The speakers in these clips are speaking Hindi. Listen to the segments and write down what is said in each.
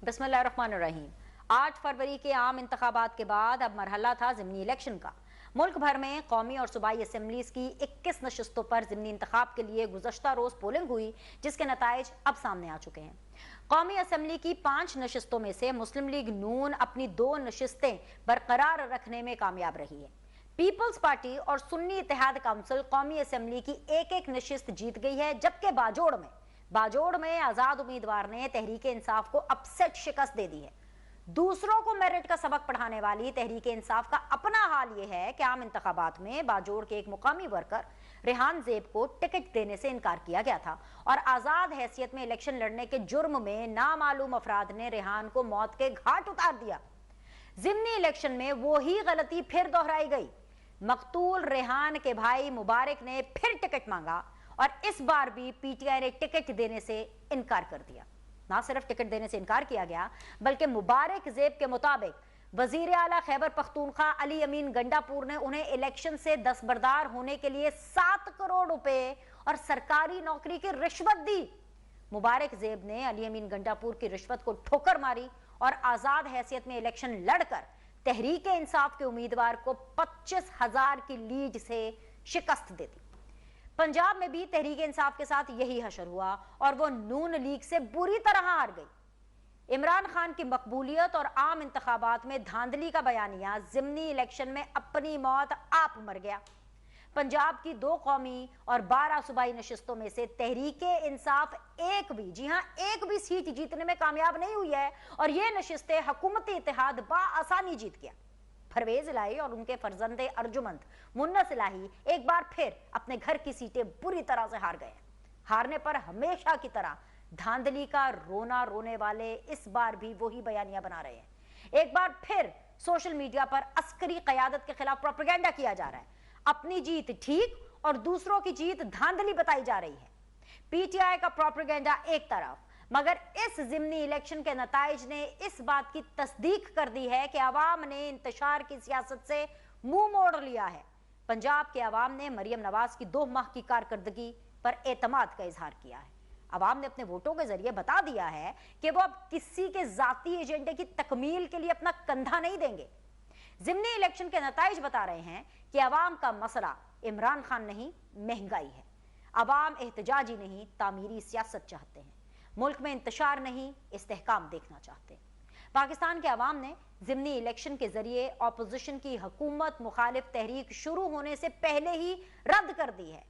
बिस्मिल्लाहिर्रहमानिर्रहीम। 8 फरवरी के आम इंतखाबात के बाद अब मरहला था ज़िमनी इलेक्शन का। मुल्क भर में कौमी और सूबाई असम्बलीज की 21 नशिस्तों पर ज़िमनी इंतखाब के लिए गुज़श्ता रोज़ पोलिंग हुई, जिसके नताइज अब सामने आ चुके हैं। कौमी असम्बली की 5 नशिस्तों में से मुस्लिम लीग नून अपनी 2 नशिस्तें बरकरार रखने में कामयाब रही है। पीपल्स पार्टी और सुन्नी इत्तेहाद काउंसिल कौमी असम्बली की एक नशिस्त जीत गई है, जबकि बाजोड़ में आजाद उम्मीदवार ने तहरीक इंसाफ को अपसेट शिकस्त दे दी है। दूसरों को मेरिट का सबक पढ़ाने वाली तहरीक इंसाफ का अपना हाल यह है कि आम इंतखाबात में बाजोड़ के एक मुकामी वर्कर रेहान ज़ेब को टिकट देने से इनकार किया गया था और आजाद हैसियत में इलेक्शन लड़ने के जुर्म में नामालूम अफराद ने रेहान को मौत के घाट उतार दिया। ज़िमनी इलेक्शन में वो ही गलती फिर दोहराई गई। मकतूल रेहान के भाई मुबारक ने फिर टिकट मांगा और इस बार भी पीटीआई ने टिकट देने से इनकार कर दिया। ना सिर्फ टिकट देने से इनकार किया गया, बल्कि मुबारक ज़ेब के मुताबिक वजीर आला खैबर पख्तूनख्वा अली अमीन गंडापुर ने उन्हें इलेक्शन से दस्तबरदार होने के लिए 7 करोड़ रुपए और सरकारी नौकरी की रिश्वत दी। मुबारक ज़ेब ने अली अमीन गंडापुर की रिश्वत को ठोकर मारी और आजाद हैसियत में इलेक्शन लड़कर तहरीक इंसाफ के उम्मीदवार को 25,000 की लीड से शिकस्त दे दी। पंजाब में भी तहरीक इंसाफ के साथ यही हशर हुआ और वो नून लीग से बुरी तरह हार गई। इमरान खान की मकबूलियत और आम इंतखाबात में धांधली का बयानिया ज़िमनी इलेक्शन में अपनी मौत आप मर गया। पंजाब की 2 कौमी और 12 सूबाई नशिस्तों में से तहरीक इंसाफ एक भी सीट जीतने में कामयाब नहीं हुई है और ये नशिस्तें हुकूमती इत्तेहाद बाआसानी जीत गया। परवेज इलाही और उनके फर्जंदे अर्जुमंद मुन्नस इलाही एक बार फिर अपने घर की सीटें बुरी तरह से हार गए। हारने पर हमेशा की तरह धांधली का रोना रोने वाले इस बार भी वही बयानियां बना रहे हैं। एक बार फिर सोशल मीडिया पर अस्करी क़यादत के खिलाफ प्रोपेगेंडा किया जा रहा है। अपनी जीत ठीक और दूसरों की जीत धांधली बताई जा रही है। पीटीआई का प्रोपेगेंडा एक तरफ, मगर इस ज़िमनी इलेक्शन के नताइज ने इस बात की तस्दीक कर दी है कि अवाम ने इंतशार की सियासत से मुंह मोड़ लिया है। पंजाब के अवाम ने मरियम नवाज की 2 माह की कारकर्दगी पर एतमाद का इजहार किया है। अवाम ने अपने वोटों के जरिए बता दिया है कि वो अब किसी के जाती एजेंडे की तकमील के लिए अपना कंधा नहीं देंगे। ज़िमनी इलेक्शन के नताइज बता रहे हैं कि अवाम का मसला इमरान खान नहीं, महंगाई है। अवाम एहतजाजी नहीं, तामीरी सियासत चाहते हैं। मुल्क में इंतशार नहीं, इस्तेहकाम देखना चाहते हैं। पाकिस्तान के अवाम ने ज़िमनी इलेक्शन के जरिए ऑपोजिशन की हुकूमत मुखालिफ तहरीक शुरू होने से पहले ही रद्द कर दी है।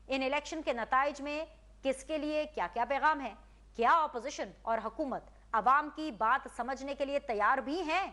इन इलेक्शन के नताइज में किसके लिए क्या क्या पैगाम है? क्या ऑपोजिशन और हुकूमत अवाम की बात समझने के लिए तैयार भी हैं?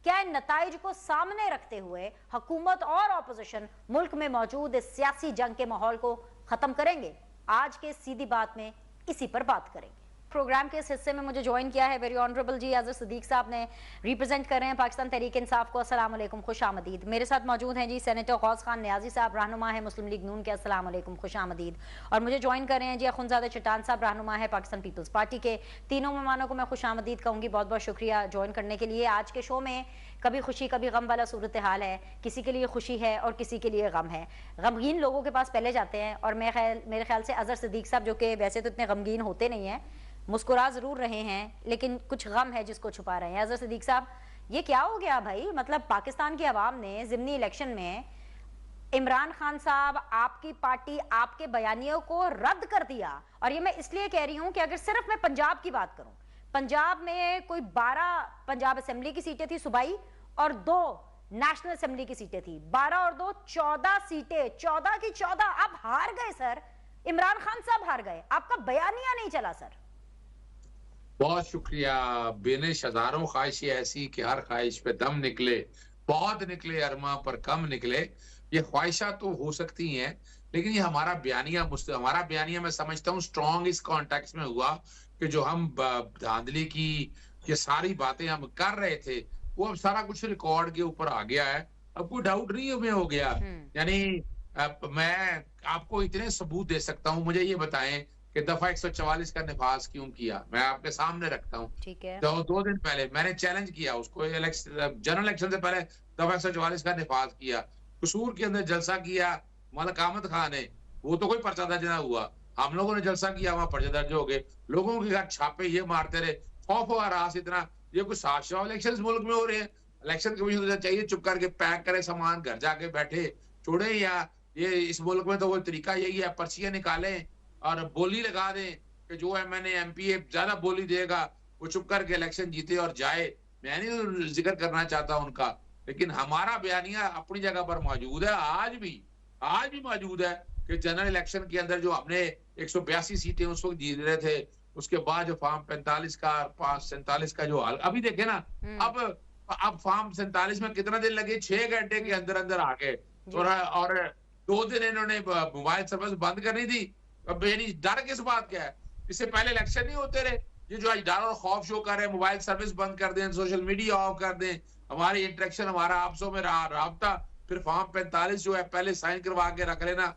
क्या इन नताइज को सामने रखते हुए हुकूमत और ऑपोजिशन मुल्क में मौजूद इस सियासी जंग के माहौल को खत्म करेंगे? आज के सीधी बात में इसी पर बात करेंगे। प्रोग्राम के इस हिस्से में मुझे ज्वाइन किया है वेरी ऑनरेबल जी अजहर सिद्दीक साहब ने, रिप्रेजेंट कर रहे हैं पाकिस्तान तहरीक इंसाफ को। अस्सलाम वालेकुम, खुश आमदीद। मेरे साथ मौजूद हैं जी सेनेटर गौस खान नियाजी साहब, रहनुमा है मुस्लिम लीग नून के। अस्सलाम वालेकुम, खुश आमदीद। और मुझे ज्वाइन कर रहे हैं जी अखुंज़ादा चट्टान साहब, रहनुमा है पाकिस्तान पीपल्स पार्टी के। तीनों मेहमानों को मैं खुश आमदीद कहूँगी, बहुत बहुत शुक्रिया ज्वाइन करने के लिए। आज के शो में कभी खुशी कभी गम वाला सूरत हाल है, किसी के लिए खुशी है और किसी के लिए गम है। गमगीन लोगों के पास पहले जाते हैं और मेरे ख्याल से अजहर सिद्दीक साहब, जो कि वैसे तो इतने गमगीन होते नहीं हैं, मुस्कुरा जरूर रहे हैं, लेकिन कुछ गम है जिसको छुपा रहे हैं। अजहर सिद्दीक साहब, ये क्या हो गया भाई? मतलब पाकिस्तान की आवाम ने ज़िमनी इलेक्शन में इमरान खान साहब, आपकी पार्टी, आपके बयानियों को रद्द कर दिया। और ये मैं इसलिए कह रही हूं कि अगर सिर्फ मैं पंजाब की बात करूं, पंजाब में कोई 12 पंजाब असेंबली की सीटें थी सूबाई और 2 नेशनल असेंबली की सीटें थी। 12 और 2 14 सीटें, 14 की 14। आप हार गए सर, इमरान खान साहब हार गए, आपका बयानिया नहीं चला सर। बहुत शुक्रिया बेनिश। हजारों ख्वाहिशें ऐसी कि हर ख्वाहिश पे दम निकले, बहुत निकले अरमा पर कम निकले। ये ख्वाहिशा तो हो सकती हैं, लेकिन ये हमारा बयानिया मैं समझता हूँ स्ट्रॉन्ग इस कॉन्टेक्स्ट में हुआ कि जो हम धांधली की ये सारी बातें हम कर रहे थे, वो अब सारा कुछ रिकॉर्ड के ऊपर आ गया है। अब कोई डाउट नहीं हमें हो गया। यानी मैं आपको इतने सबूत दे सकता हूँ, मुझे ये बताएं कि दफा 144 का निफाज क्यों किया। मैं आपके सामने रखता हूँ। ठीक है। तो 2 दिन पहले मैंने चैलेंज किया उसको, जनरल इलेक्शन से पहले दफा 144 का निफाज किया। कसूर के अंदर जलसा किया मलिक अहमद खान ने, वो तो कोई पर्चा दर्ज ना हुआ। हम लोगों ने जलसा किया, वहां पर्चे दर्ज हो गए। लोगों के घर छापे ये मारते रहे, खौफ और रास इतना, ये कुछ साफ इलेक्शन मुल्क में हो रहे हैं। इलेक्शन कमीशन चाहिए चुप करके पैक करे सामान, घर जाके बैठे छोड़े, या ये इस मुल्क में तो वो तरीका यही है, पर्चियां निकालें और बोली लगा दें कि जो एमएनए एमपीए ज्यादा बोली देगा वो चुप करके इलेक्शन जीते और जाए। मैं नहीं जिक्र करना चाहता उनका, लेकिन हमारा बयानिया अपनी जगह पर मौजूद है, आज भी मौजूद है कि जनरल इलेक्शन के अंदर जो हमने 182 सीटें उस वक्त जीत रहे थे, उसके बाद जो फॉर्म 45 का 47 का जो हाल अभी देखे ना, अब फॉर्म 47 में कितना दिन लगे, 6 घंटे के अंदर अंदर आ गए। और 2 दिन इन्होंने मोबाइल सर्विस बंद करनी थी। अब डर किस बात का है? इससे पहले इलेक्शन नहीं होते रहे। ये जो आज डर और खौफ शो कर रहे हैं, मोबाइल सर्विस बंद कर दें, सोशल मीडिया ऑफ कर दें, हमारी इंटरेक्शन, हमारा आपसों में राबता, फिर फॉर्म 45 जो है पहले साइन करवा के रख लेना।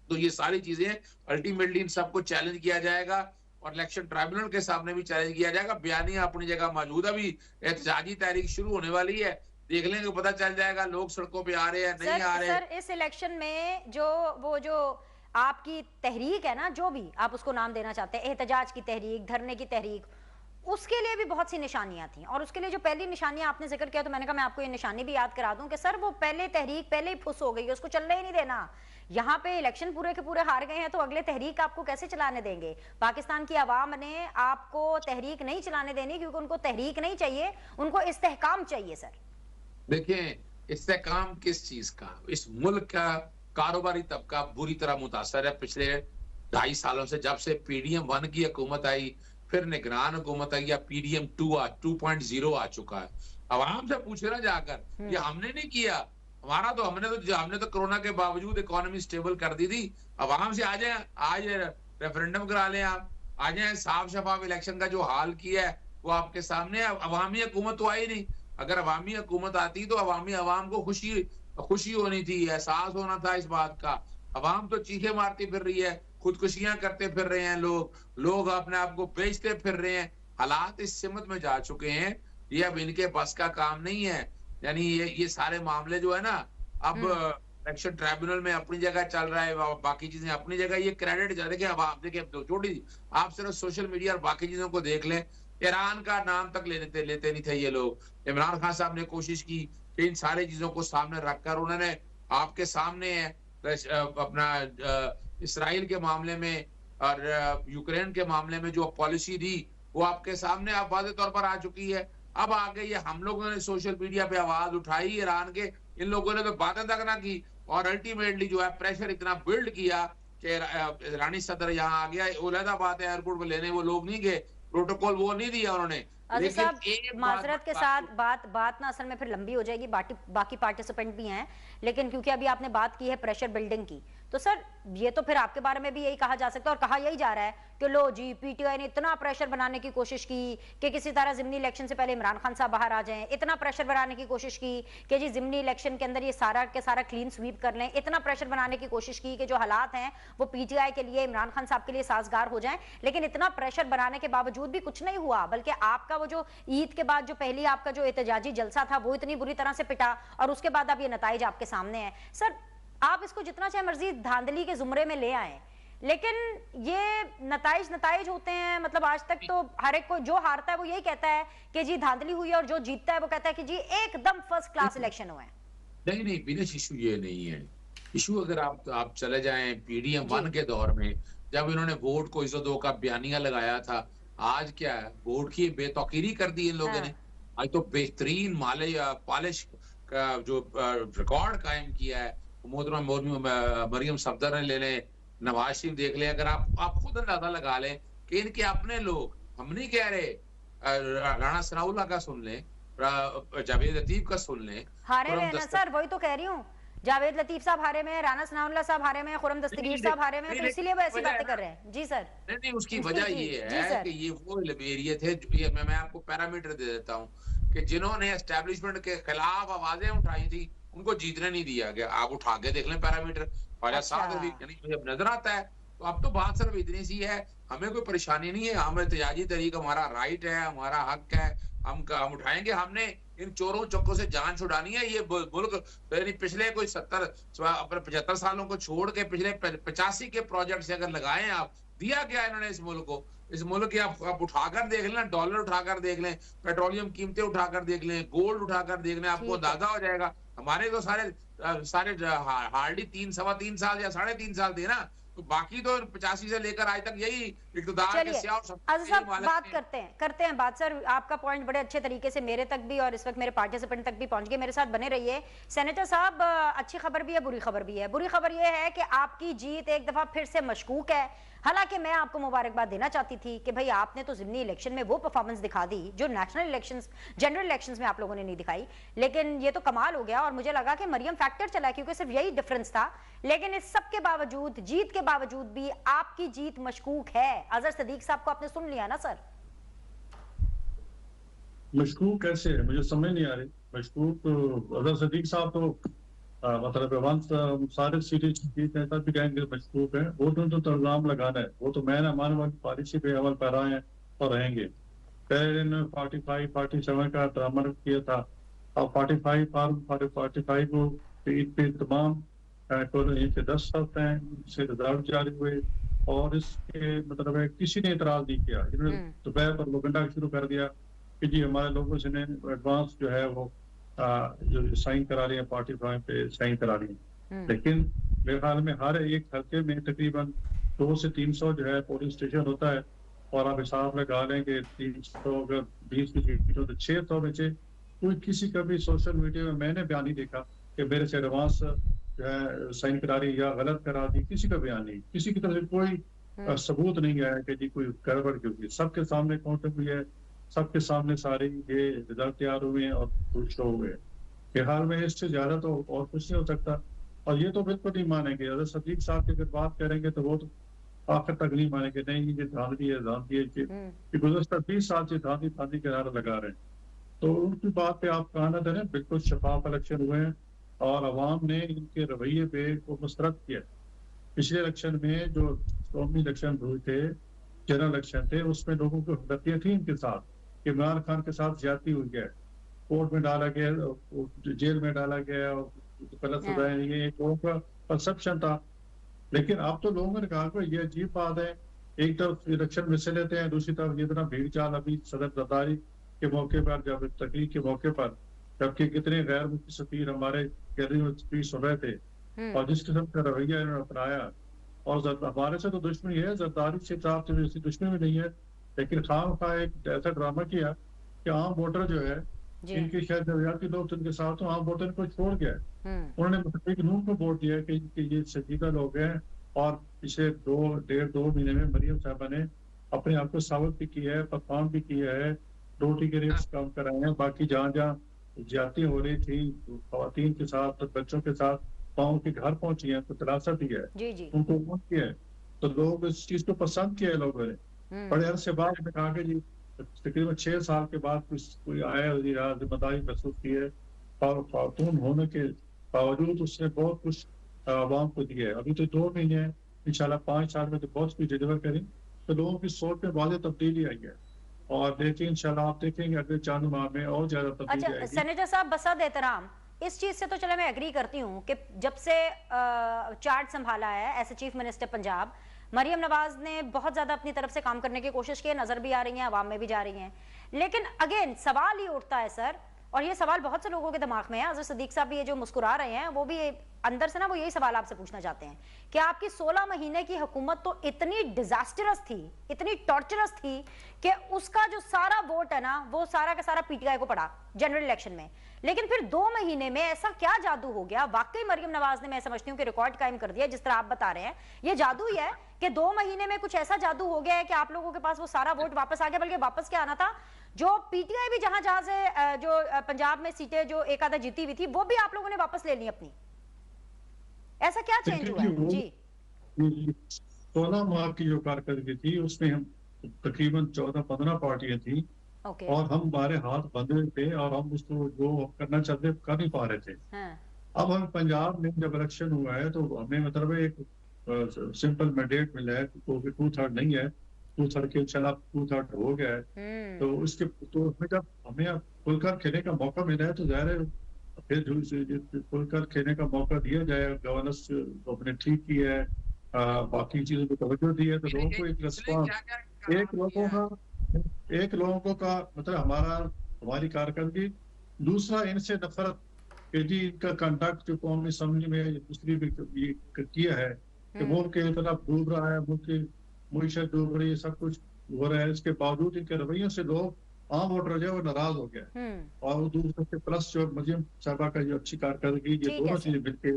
तो ये सारी चीजें अल्टीमेटली इन सबको चैलेंज किया जाएगा और इलेक्शन ट्राइब्यूनल के सामने भी चैलेंज किया जाएगा। बयानिया अपनी जगह मौजूद, अभी एहतजाजी तहरीक शुरू होने वाली है, देख लेंगे, पता चल जाएगा लोग सड़कों पे आ रहे हैं नहीं आ रहे। सर इस इलेक्शन में जो आपकी तहरीक है ना, जो भी आप उसको नाम देना चाहते हैं, एहतजाज की तहरीक, धरने की तहरीक, उसके लिए भी बहुत सी निशानियां थी। और उसके लिए जो पहली निशानियां आपने जिक्र किया, तो मैंने कहा मैं आपको ये निशानी भी याद करा दूं कि सर वो पहले तहरीक पहले ही फुस हो गई है, उसको चलने ही नहीं देना। यहाँ पे इलेक्शन पूरे के पूरे हार गए हैं, तो अगले तहरीक आपको कैसे चलाने देंगे? पाकिस्तान की आवाम ने आपको तहरीक नहीं चलाने देनी, क्योंकि उनको तहरीक नहीं चाहिए, उनको इस्तेहकाम चाहिए। सर देखें, इस्तेहकाम किस चीज का? इस मुल्क का कारोबारी तबका बुरी तरह मुतासर है पिछले 2.5 सालों से, जब से पीडीएम 1 की हुकूमत आई, फिर निगरान हुकूमत आई, या पीडीएम 2.0 आ चुका है। आवाम से पूछे ना जाकर, ये हमने नहीं किया, हमने तो कोरोना के बावजूद इकोनॉमी स्टेबल कर दी थी। आवाम से आ जाए, आज रेफरेंडम करा लें, आप आ जाए, साफ शफाफ इलेक्शन का जो हाल किया है वो आपके सामने है। अवामी हुकूमत तो आई नहीं। अगर अवामी हुकूमत आती तो आवाम को खुशी होनी थी, एहसास होना था इस बात का। अवाम तो चीखे मारती फिर रही है, खुदकुशियां करते फिर रहे हैं, लोग अपने आप को बेचते फिर रहे हैं। हालात इस सिमत में जा चुके हैं, ये अब इनके बस का काम नहीं है। यानी ये सारे मामले जो है ना, अब इलेक्शन ट्राइब्यूनल में अपनी जगह चल रहा है, बाकी चीजें अपनी जगह। ये क्रेडिट देखिए, अब आप देखिए, छोटी आप सिर्फ सोशल मीडिया और बाकी चीजों को देख लें, ईरान का नाम तक लेते नहीं थे ये लोग। इमरान खान साहब ने कोशिश की कि इन सारी चीजों को सामने रखकर उन्होंने आपके सामने अपना इसराइल के मामले में और यूक्रेन के मामले में जो पॉलिसी दी, वो आपके सामने अब वाज़ेह तौर पर आ चुकी है। अब आ गई है, हम लोगों ने सोशल मीडिया पे आवाज उठाई ईरान के, इन लोगों ने तो बातें तक ना की, और अल्टीमेटली जो है प्रेशर इतना बिल्ड किया कि ईरानी सदर यहाँ आ गया। उलहदा बात है, एयरपोर्ट पर लेने वो लोग नहीं गए, प्रोटोकॉल वो नहीं दिया उन्होंने। अजीज साहब, माजरत के साथ बात ना असल में फिर लंबी हो जाएगी, बाकी पार्टिसिपेंट भी हैं, लेकिन क्योंकि अभी आपने बात की है प्रेशर बिल्डिंग की, तो सर ये तो फिर आपके बारे में भी यही कहा जा सकता है, और कहा यही जा रहा है कि लो जी, पीटीआई ने इतना प्रेशर बनाने की कोशिश की कि किसी तरह जिमनी इलेक्शन से पहले इमरान खान साहब बाहर आ जाएं, इतना प्रेशर बनाने की कोशिश की कि जी जिमनी इलेक्शन के अंदर ये सारा के सारा क्लीन स्वीप कर लें, इतना प्रेशर बनाने की कोशिश की कि जो हालात हैं वो पीटीआई के लिए, इमरान खान साहब के लिए साजगार हो जाएं। लेकिन इतना प्रेशर बनाने के बावजूद भी कुछ नहीं हुआ, बल्कि आपका वो जो ईद के बाद जो पहली आपका जो एहतजाजी जलसा था वो इतनी बुरी तरह से पिटा, और उसके बाद अब ये नताइज आपके सामने है। सर आप इसको जितना चाहे मर्जी धांधली के जुमरे में ले आए, लेकिन ये नताइज होते हैं। मतलब आज तक तो हर एक को जो हारता है वो यही कहता है कि जी धांधली हुई है, और जो जीतता है वो कहता है कि जी एकदम फर्स्ट क्लास इलेक्शन हुआ है। नहीं बिनेश, इशू ये नहीं है। इशू अगर आप चले जाएं पीडीएम 1 के दौर में, जब इन्होंने वोट को इज्जत दो का बयानिया लगाया था, आज क्या है, वोट की बेतौकीरी कर दी इन लोगों ने। आज तो बेहतरीन पॉलिश का जो रिकॉर्ड कायम किया है मोहतरमा मरियम सफदर ने ले लें, नवाज शरीफ देख लें। अगर आप खुद अंदाजा लगा लें कि इनके अपने लोग, हम नहीं कह रहे, राणा सनाउल्लाह का सुन लें, जावेद लतीफ का सुन लें, हारे में ना सर, वही तो कह रही हूँ, जावेद लतीफ साहब हारे में, राणा सनाउल्लाह साहब हारे में, खुरम दस्तगीर साहब हारे में, तो इसीलिए वो ऐसी बातें कर रहे हैं। जी सर। नहीं, उसकी वजह ये है कि ये वो एरिया थे, मैं आपको पैरामीटर दे देता हूँ कि जिन्होंने एस्टेब्लिशमेंट के खिलाफ आवाजें उठाई थी उनको जीतने नहीं दिया गया। आप उठा के देख लें पैरामीटर, ख्वाजा साहब नजर आता है। तो अब तो बात सिर्फ इतनी सी है, हमें कोई परेशानी नहीं है, हम एहतजाजी तरीका, हमारा राइट है, हमारा हक है, हम उठाएंगे। हमने इन चोरों चक्कों से जान छुड़ानी है। ये मुल्क पिछले कोई 75 सालों को छोड़ के पिछले 85 के प्रोजेक्ट से अगर लगाए आप, दिया गया इन्होंने इस मुल्क को, इस मुल्क की आप उठाकर देख लें, डॉलर उठाकर देख लें, पेट्रोलियम कीमतें उठाकर देख लें, गोल्ड उठाकर देख लें, आपको ठीक है। अंदाजा हो जाएगा। हमारे तो सारे हार्डली 3 सवा 3 साल या साढ़े 3 साल थे ना, तो बाकी तो 85 से लेकर आज तक यही इक़्तिदार के चलिए स्याह और सफ़ेद आज़ाद के ही साहब मालिक बात थे। करते हैं बात सर। आपका पॉइंट बड़े अच्छे तरीके से मेरे तक भी और इस वक्त मेरे पार्टिसिपेंट तक भी पहुंच गए। मेरे साथ बने रहिए। सेनेटर साहब, अच्छी खबर भी है, बुरी खबर भी है। बुरी खबर यह है कि आपकी जीत एक दफा फिर से मशकूक है। हालांकि मैं आपको मुबारकबाद देना चाहती थी कि भाई आपने तो ज़िमनी इलेक्शन में वो परफॉर्मेंस दिखा दी जो नेशनल इलेक्शंस, जनरल इलेक्शंस में आप लोगों ने नहीं दिखाई। लेकिन ये तो कमाल हो गया और मुझे लगा कि मरियम फैक्टर चला क्योंकि सिर्फ यही डिफरेंस था। लेकिन इस सब के बावजूद, जीत के बावजूद भी आपकी जीत मशकूक है। अजहर सदीक साहब को आपने सुन लिया ना सर? मशकूक कैसे है, मुझे समझ नहीं आ रही। मशकूक तो अजहर सदीक साहब तो मतलब वंस सारे सीटें जीत है तब भी कहेंगे मशकूक है। वो तो इल्जाम लगाना है, वो तो मैं ना मानने वाली पॉलिसी पे अमल कर रहे हैं और रहेंगे। पहले इन्होंने 45 47 का ड्रामा किया था। अब 45 फार्म 45 को पे तमाम के 10 सख्त हैं, इससे रिजल्ट जारी हुए और इसके मतलब है किसी ने इतराज नहीं किया। इन्होंने दोपहर पर प्रोपेगेंडा शुरू कर दिया कि जी हमारे लोगों से ने एडवांस जो है वो जो साइन करा रही है, 45 पे साइन करा रही है। लेकिन मेरे ख्याल में हर एक हल्के में तकरीबन 200 से 300 जो है पोलिंग स्टेशन होता है और आप हिसाब लगा लें कि 300 अगर 20 की सीट हो तो 600 में से कोई किसी का भी सोशल मीडिया में मैंने बयान नहीं देखा कि मेरे से एडवांस जो है साइन करा रही या गलत करा दी। किसी का बयान नहीं, किसी की तरफ से कोई सबूत नहीं आया कि जी कोई गड़बड़ क्यों की। सबके सामने काउंटिंग हुई है, सबके सामने सारे ये रिजल्ट तैयार हुए हैं और खुश हो हुए। फिलहाल में इससे ज्यादा तो और कुछ नहीं हो सकता। और ये तो बिल्कुल नहीं मानेंगे, अगर सदीक साहब की अगर बात करेंगे तो वो तो आखिर तक नहीं मानेंगे, नहीं ये धांधली है धांधली है कि गुज़श्ता 20 साल से धांधली धांधली के नारा लगा रहे हैं। तो उनकी बात पे आप कान न धरें। बिल्कुल शफाफ इलेक्शन हुए हैं और अवाम ने इनके रवैये पे को मुस्तरद किया। पिछले इलेक्शन में जो कौमी इलेक्शन हुए थे, जनरल इलेक्शन थे, उसमें लोगों को हमदर्दियां थी इनके साथ। इमरान खान के साथ ज्यादती हुई है, कोर्ट में डाला गया, जेल में डाला गया, गलत सजाएं, ये लोगों का परसेप्शन था। लेकिन अब तो लोगों ने कहा कि ये अजीब बात है, एक तरफ इलेक्शन में से लेते हैं, दूसरी तरफ ये इतना भीड़ चाल अभी सदर जरदारी के मौके पर, जब तकरीर के मौके पर, जबकि कितने गैर मुल्की सफीर हमारे गैलरी में स्पीच सुन रहे थे और जिस किस्म का रवैया इन्होंने अपनाया। और हमारे से तो दुश्मनी है, जरदारी से साहब से ऐसी दुश्मनी भी नहीं है, लेकिन खाम खा एक ऐसा ड्रामा किया कि आम वोटर जो है, इनके शायद नवजाती लोग उनके साथ तो आम वोटर को छोड़ गया। उन्होंने मुस्लिम नून को वोट दिया कि ये संजीदा लोग हैं। और पिछले 2 महीने में मरियम साहबा ने अपने आप को साबित भी किया है, परफॉर्म भी किया है, रोटी के रेट्स कम कराए हैं। बाकी जहाँ जहाँ ज्यादती हो रही थी खवातीन के साथ, बच्चों के साथ, गाँव के घर पहुंची है, तो तलाशा दी है, उनको वोट किया है। तो लोग इस चीज को पसंद किया है लोगों ने। बड़े अरसे बाद में कहा कि जी तकरीबन 6 साल के बाद कोई आया, जिम्मेदारी महसूस की है और खातून होने के बावजूद उसने बहुत कुछ आवाम को दिया है। अभी तो 2 महीने हैं, इंशाल्लाह 5 साल में तो बहुत कुछ डिलीवर करें। तो लोगों की सोच में वाज़ेह तब्दीली आई है और देखिए इंशाल्लाह आप देखेंगे अगले 4 माह में और ज्यादा तब्दीली आएगी। अच्छा सेनेटर साहब, बसद एहतराम, इस चीज से तो चलो मैं एग्री करती हूँ कि जब से चार्ज संभाला है as a chief minister Punjab, Maryam Nawaz ने बहुत ज्यादा अपनी तरफ से काम करने की कोशिश की है, नजर भी आ रही है, आवाम में भी जा रही हैं। लेकिन अगेन सवाल ही उठता है सर, और ये सवाल बहुत से लोगों के दिमाग में है। अजहर सदीक साहब भी ये जो मुस्कुरा रहे हैं, वो भी अंदर से ना वो यही सवाल आपसे पूछना चाहते हैं कि आपकी 16 महीने की हुकूमत तो इतनी डिजास्टरस थी, इतनी टॉर्चरस थी कि उसका जो सारा वोट है ना, वो सारा का सारा पीटीआई को पड़ा जनरल इलेक्शन में। लेकिन फिर 2 महीने में ऐसा क्या जादू हो गया? वाकई मरियम नवाज ने, मैं समझती हूँ कि रिकॉर्ड कायम कर दिया, जिस तरह आप बता रहे हैं ये जादू ही है कि 2 महीने में कुछ ऐसा जादू हो गया है कि आप लोगों के पास वो सारा वोट वापस आ गया। बल्कि वापस क्या आना था, जो पीटीआई भी जहां जहां से जो पंजाब में सीटें जो एक आधा जीती हुई थी, वो भी आप लोगों ने वापस ले ली अपनी। ऐसा क्या चेंज हुआ है? जी 16 माह की जो कारकर्दगी थी उसमें हम तकरीबन 14-15 पार्टियां थी और हम हमारे हाथ बंधे थे और हम उसको जो करना चाहते कर नहीं पा रहे थे। अब हम पंजाब में जब इलेक्शन हुआ है तो हमें मतलब एक सिंपल मैंडेट मिला है, तो 2/3 नहीं है, 2/3 के इंशाल्लाह 2/3 हो गया है। तो उसके तो जब हमें खुलकर खेलने का मौका मिला है तो जाहिर है फिर खुलकर खेलने का मौका दिया जाए। गवर्नेंस अपने ठीक की है, बाकी चीजों पर तवज्जो दी है, तो लोगों को एक रिस्पॉन्स, एक लोगों का मतलब हमारी कारकर्दगी, दूसरा इनसे नफरत कि जी इनका कंडक्ट जो कौमी असम्बली में दूसरी भी ये किया है कि मुल्क के तरफ डूब रहा है, मुल्क की मीशत डूब रही है, सब कुछ हो रहा है, इसके बावजूद इनके रवैयों से लोग, आम वोटर जो है वो नाराज हो गया है। और वो दूसरे से प्लस जो मरियम साहबा का जो अच्छी कारकर्दगी, ये दोनों चीजें मिलके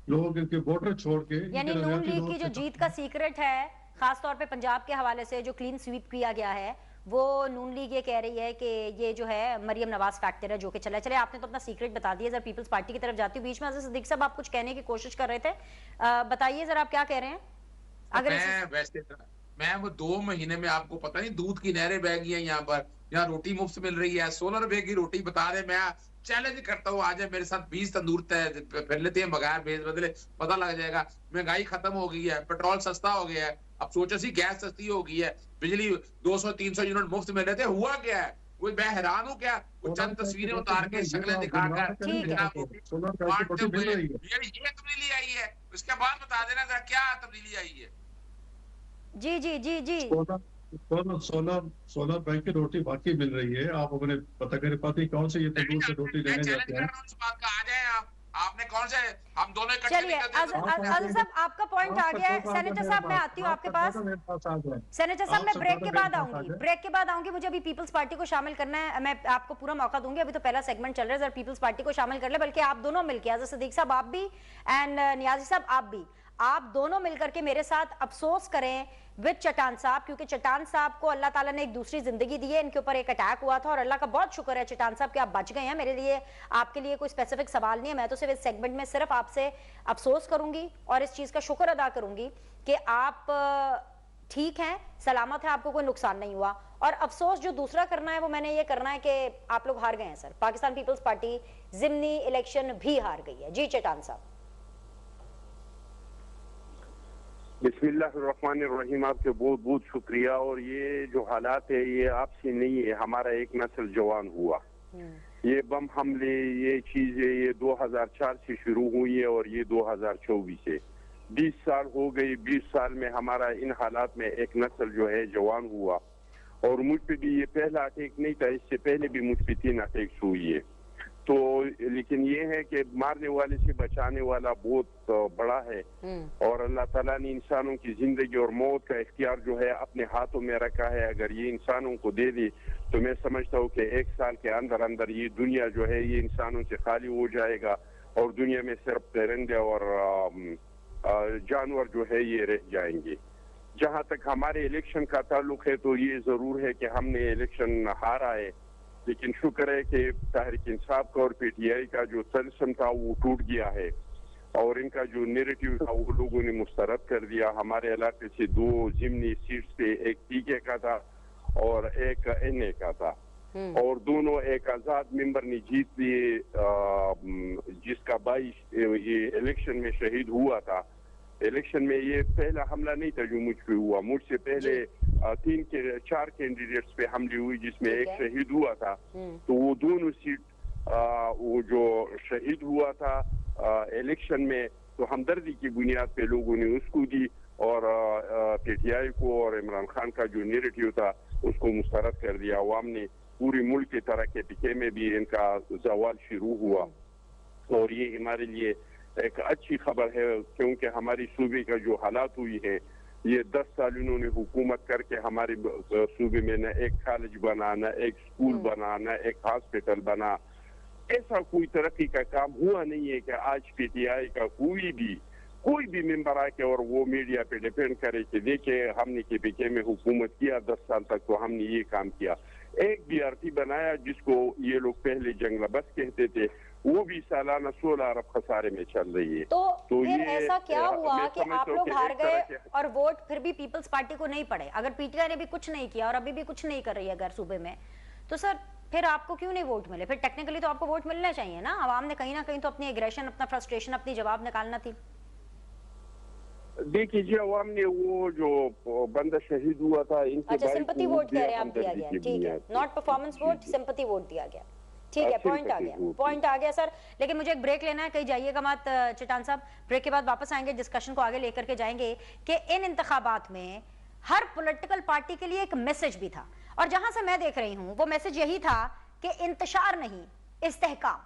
लोग इनके वोटर छोड़ के, यानी नून लीग की जो जीत का सीक्रेट है, खासतौर पे पंजाब के हवाले से जो क्लीन स्वीप किया गया है, वो नून लीग ये कह रही है कि ये जो है मरियम नवाज फैक्टर है जो कि चला। चले आपने तो अपना सीक्रेट बता दिया, जरा पीपल्स पार्टी की तरफ जाती हूँ। बीच में अज़ीज़ सिद्दीकी साहब आप कुछ कहने की कोशिश कर रहे थे, बताइए जरा आप क्या कह रहे हैं। अगर मैं वो 2 महीने में, आपको पता नहीं दूध की नहरें बह गई हैं यहाँ पर, यहाँ रोटी मुफ्त मिल रही है, 16 रुपए की रोटी बता रहे। मैं चैलेंज करता हूँ, आज मेरे साथ 20 तंदूर फिर लेते हैं बगैर भेज बदले, पता लग जाएगा। महंगाई खत्म हो गई है, पेट्रोल सस्ता हो गया है, अब सोचो सी गैस सस्ती हो गई है, बिजली 200-300 यूनिट मुफ्त मिल रहे थे। हुआ क्या है, वो मैं हैरान हूँ क्या, वो चंद तस्वीरें उतार के, शक्लें दिखाकर बांटते हुए ये तब्दीली आई है, उसके बाद बता देना जरा क्या तब्दीली आई है। जी जी जी जी 16 रुपए की रोटी बाकी मिल रही है। आप अपने पता करें पाती कौन से ये तंदूर से रोटी लेने जाते हैं। आ जाए आपने कौन से, हम दोनों इकट्ठे। चलिए अज़ीज़ साहब आपका पॉइंट आ गया है। सेनेटर साहब मैं आती हूँ आपके पास। सेनेटर साहब मैं ब्रेक के बाद आऊंगी, ब्रेक के बाद आऊंगी। मुझे अभी पीपल्स पार्टी को शामिल करना है, मैं आपको पूरा मौका दूंगी। अभी तो पहला सेगमेंट चल रहा है, जरा पीपल्स पार्टी को शामिल कर ले, बल्कि आप दोनों मिलकर, अज़ीज़ सिद्दीकी साहब आप भी एंड नियाजी साहब आप भी, आप दोनों मिलकर के मेरे साथ अफसोस करें विद चट्टान साहब, क्योंकि चट्टान साहब को अल्लाह ताला ने एक दूसरी जिंदगी दी है। इनके ऊपर एक अटैक हुआ था और अल्लाह का बहुत शुक्र है चट्टान साहब कि आप बच गए हैं। मेरे लिए आपके लिए कोई स्पेसिफिक सवाल नहीं है, मैं तो सिर्फ इस सेगमेंट में सिर्फ आपसे अफसोस करूंगी और इस चीज का शुक्र अदा करूंगी कि आप ठीक हैं, सलामत है, आपको कोई नुकसान नहीं हुआ। और अफसोस जो दूसरा करना है वो मैंने ये करना है कि आप लोग हार गए हैं सर। पाकिस्तान पीपल्स पार्टी जिमनी इलेक्शन भी हार गई है। जी चट्टान साहब। बिस्मिल्लाहिर्रहमानिर्रहीम, आपके बहुत बहुत शुक्रिया। और ये जो हालात है ये आपसे नहीं है, हमारा एक नस्ल जवान हुआ। ये बम हमले, ये चीजें, ये 2004 से शुरू हुई है और ये 2024 है, 20 साल हो गई। 20 साल में हमारा इन हालात में एक नस्ल जो है जवान हुआ। और मुझ पे भी ये पहला अटैक नहीं था, इससे पहले भी मुझ पे 3 अटैक्स हुई है। तो लेकिन ये है कि मारने वाले से बचाने वाला बहुत बड़ा है। और अल्लाह ताला ने इंसानों की जिंदगी और मौत का इख्तियार जो है अपने हाथों में रखा है। अगर ये इंसानों को दे दी तो मैं समझता हूँ कि 1 साल के अंदर अंदर ये दुनिया जो है ये इंसानों से खाली हो जाएगा और दुनिया में सिर्फ परिंदे और जानवर जो है ये रह जाएंगे। जहाँ तक हमारे इलेक्शन का ताल्लुक है तो ये जरूर है कि हमने इलेक्शन हारा है, लेकिन शुक्र है कि तहरीक इंसाफ का और पीटीआई का जो तलस्म था वो टूट गया है और इनका जो नैरेटिव था वो लोगों ने मुस्तरद कर दिया। हमारे इलाके से 2 जिमनी सीट्स पे, एक पीके का था और एक एनए का था, और दोनों एक आजाद मेंबर ने जीत लिए, जिसका 22 ये इलेक्शन में शहीद हुआ था। इलेक्शन में ये पहला हमला नहीं था जो मुझ पे हुआ, मुझसे पहले 4 कैंडिडेट्स पे हमले हुई जिसमें एक शहीद हुआ था। तो वो दोनों सीट वो जो शहीद हुआ था इलेक्शन में, तो हमदर्दी की बुनियाद पे लोगों ने उसको दी और पीटीआई को और इमरान खान का जो नैरेटिव था उसको मुस्तरद कर दिया। अवाम ने पूरे मुल्क की तरह के पीके में भी इनका जवाल शुरू हुआ और ये हमारे लिए एक अच्छी खबर है, क्योंकि हमारी सूबे का जो हालात हुई है, ये 10 साल इन्होंने हुकूमत करके हमारे सूबे में न एक कॉलेज बना, न एक स्कूल बना, न एक हॉस्पिटल बना, ऐसा कोई तरक्की का काम हुआ नहीं है कि आज पीटीआई का कोई भी मेंबर आके और वो मीडिया पे डिपेंड करे कि देखिए हमने केपीके में हुकूमत किया 10 साल तक तो हमने ये काम किया। एक बीआरटी बनाया जिसको ये लोग पहले जंगला बस कहते थे, वो भी सालाना 16 अरब खसारे में चल रही है। तो फिर ऐसा क्या हुआ कि आप लोग हार गए और वोट फिर भी पीपल्स पार्टी को नहीं पड़े? अगर पीटीआई ने भी कुछ नहीं किया और अभी भी कुछ नहीं कर रही है अगर सूबे में, तो सर फिर आपको क्यों नहीं वोट मिले? फिर टेक्निकली तो आपको वोट मिलना चाहिए ना। आवाम ने कहीं ना कहीं तो अपनी एग्रेशन, अपना फ्रस्ट्रेशन, अपनी जवाब निकालना थी। देखिए जी, अवाम ने वो जो बंदा शहीद हुआ था इनके अच्छा, सिंपैथी वोट कह रहे हैं आप दिया गया, ठीक है, not performance vote, sympathy vote दिया गया। ठीक है, पॉइंट आ गया, पॉइंट आ गया सर। लेकिन मुझे एक ब्रेक लेना है, कहीं जाइएगा मत चट्टान साहब। ब्रेक के बाद वापस आएंगे, डिस्कशन को आगे लेकर के जाएंगे कि इन इंतखाबात में हर पॉलिटिकल पार्टी के लिए एक मैसेज भी था, और जहां से मैं देख रही हूं वो मैसेज यही था कि इंतशार नहीं, इस्तेहकाम।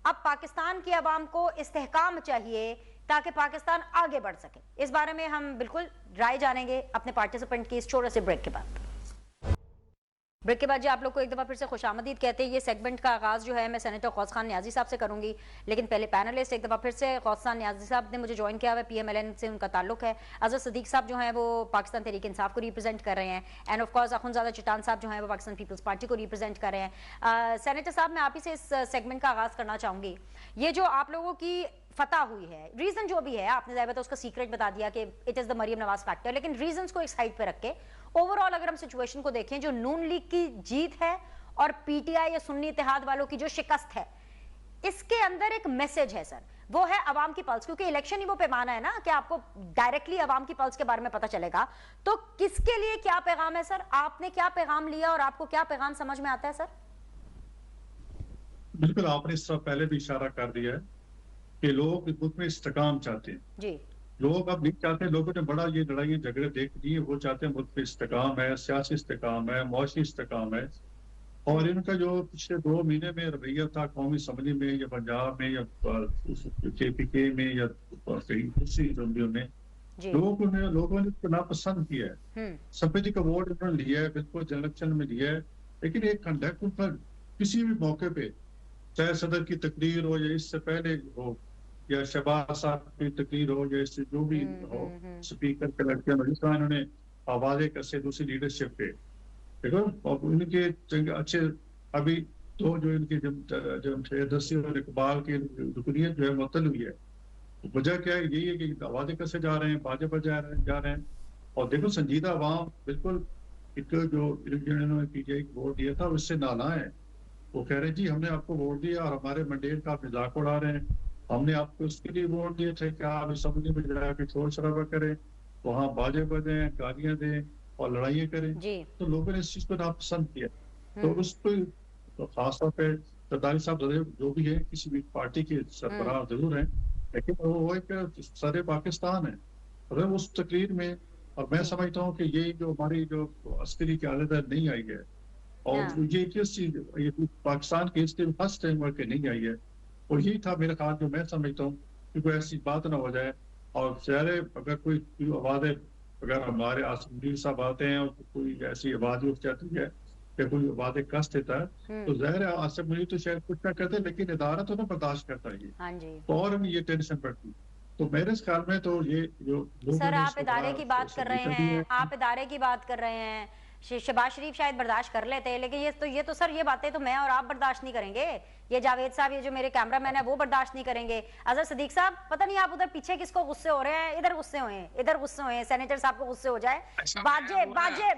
अब पाकिस्तान की आवाम को इस्तेहकाम चाहिए ताकि पाकिस्तान आगे बढ़ सके। इस बारे में हम बिल्कुल राय जानेंगे अपने पार्टिसिपेंट की इस छोटे से ब्रेक के बाद। ब्रेक के बाद जी आप लोग को एक दफ़ा फिर से खुशामदीद कहते हैं। ये सेगमेंट का आगाज़ जो है मैं सेनेटर गौस खान न्याजी साहब से करूंगी, लेकिन पहले पैनलिस्ट एक दफ़ा फिर से गौस खान न्याजी साहब ने मुझे ज्वाइन किया हुआ है, PMLN से उनका ताल्लुक है। अजहर सदीक साहब जो हैं वो पाकिस्तान तहरीक इंसाफ को रिप्रेजेंट कर रहे हैं, एंड ऑफ कोर्स अखुनज़ादा चट्टान साहब जो हैं वो पाकिस्तान पीपल्स पार्टी को रिप्रेजेंट कर रहे हैं। सेनेटर साहब, मैं आप ही से इस सेगमेंट का आगाज़ करना चाहूँगी। ये जो आप लोगों की फतह हुई है, रीजन जो भी है, आपने ज़ाहिर तो उसका सीक्रेट बता दिया कि it is the Maryam Nawaz factor, लेकिन रीजंस को एक साइड पे रख के ओवरऑल अगर हम सिचुएशन को देखें, जो नून लीग की जीत है और PTI या सुन्नी इत्तेहाद वालों की जो शिकस्त है, इसके अंदर एक मैसेज है सर, वो है अवाम की पल्स। क्योंकि इलेक्शन ही वो पैमाना है ना कि आपको डायरेक्टली अवाम की पल्स के बारे में पता चलेगा। तो किसके लिए क्या पैगाम है सर? आपने क्या पैगाम लिया और आपको क्या पैगाम समझ में आता है सर? बिल्कुल, आपने इस तरह पहले भी इशारा कर दिया है कि लोग मुल्क में इस्तेकाम चाहते हैं जी। लोग अब नहीं चाहते, लोगों ने बड़ा ये लड़ाई झगड़े देख लिए, वो चाहते हैं मुल्क में इस्तेकाम है, सियासी इस्तेकाम है, मौशी इस्तेकाम है। और इनका जो पिछले 2 महीने में रवैया था कौमी असम्बली में या पंजाब में या KPK में या कहीं दूसरी असम्बलियों में, लोगों ने इसको नापसंद किया है। सफेदी का वोट उन्होंने लिया है, बिल्कुल इलेक्शन में लिया है, लेकिन एक कंडक्ट पर किसी भी मौके पे, चाहे सदर की तकरीर हो या इससे पहले हो या शहबाज साहब की तकरीर हो या इससे जो भी हो, स्पीकर के लड़के इन्होंने आवाजें कैसे दूसरी लीडरशिप पे देखो, और इनके अच्छे अभी तो जो इनकी जब और इकबाल की रुकनीत जो है मुअत्तल हुई है, वजह क्या है? यही है कि आवाजें कैसे जा रहे हैं, बाजे पर जा रहे हैं। और देखो संजीदा अवाम बिल्कुल एक जो इन्होंने PTI को वोट दिया था उससे नाला है। वो कह रहे जी हमने आपको वोट दिया और हमारे मैंडेट का आप मजाक उड़ा रहे हैं, हमने आपको उसके लिए वोट दिए थे कि आप असेंबली में जाकर शोर शराबा करें, वहाँ बाजे बजें, गालियां दें और लड़ाइयाँ करें। तो लोगों ने इस चीज को नापसंद किया। तो उस पर खासतौर पर सरदारी साहब जो भी है किसी भी पार्टी के सरबराह जरूर हैं, लेकिन वो एक सरे पाकिस्तान है। अगर उस तकरीर में, और मैं समझता हूँ कि ये जो हमारी जो अस्करी क़यादत नहीं आई है, और ये किस चीज, ये पाकिस्तान के इसके फर्स्ट टाइम वर्क नहीं आई है, और यही था मेरा ख्याल जो मैं समझता हूँ कि कोई ऐसी बात ना हो जाए। और चाहे अगर कोई आवाज़ें, अगर हमारे आसमी साहब आते हैं और कोई ऐसी आवाज़ उठ जाती है या कोई आवाज़ें कष्ट देता है, तो ज़ाहिर है असेंबली तो शायद कुछ ना करते, लेकिन इदारा तो ना बर्दाश्त करता है, और ये टेंशन बढ़ती। तो मेरे ख्याल में तो ये जो सर, आप इदारे की बात कर रहे हैं, आप इदारे की बात कर रहे हैं, शहबाज शरीफ शायद बर्दाश्त कर लेते हैं, लेकिन ये तो सर, ये बातें तो मैं और आप बर्दाश्त नहीं करेंगे, ये जावेद साहब, ये जो मेरे कैमरामैन है वो बर्दाश्त नहीं करेंगे। अजहर सदीक साहब, पता नहीं आप उधर पीछे किसको गुस्से हो रहे हैं, इधर गुस्से हुए हैं, इधर गुस्से हुए हैं, सेनेटर साहब को गुस्से हो जाए।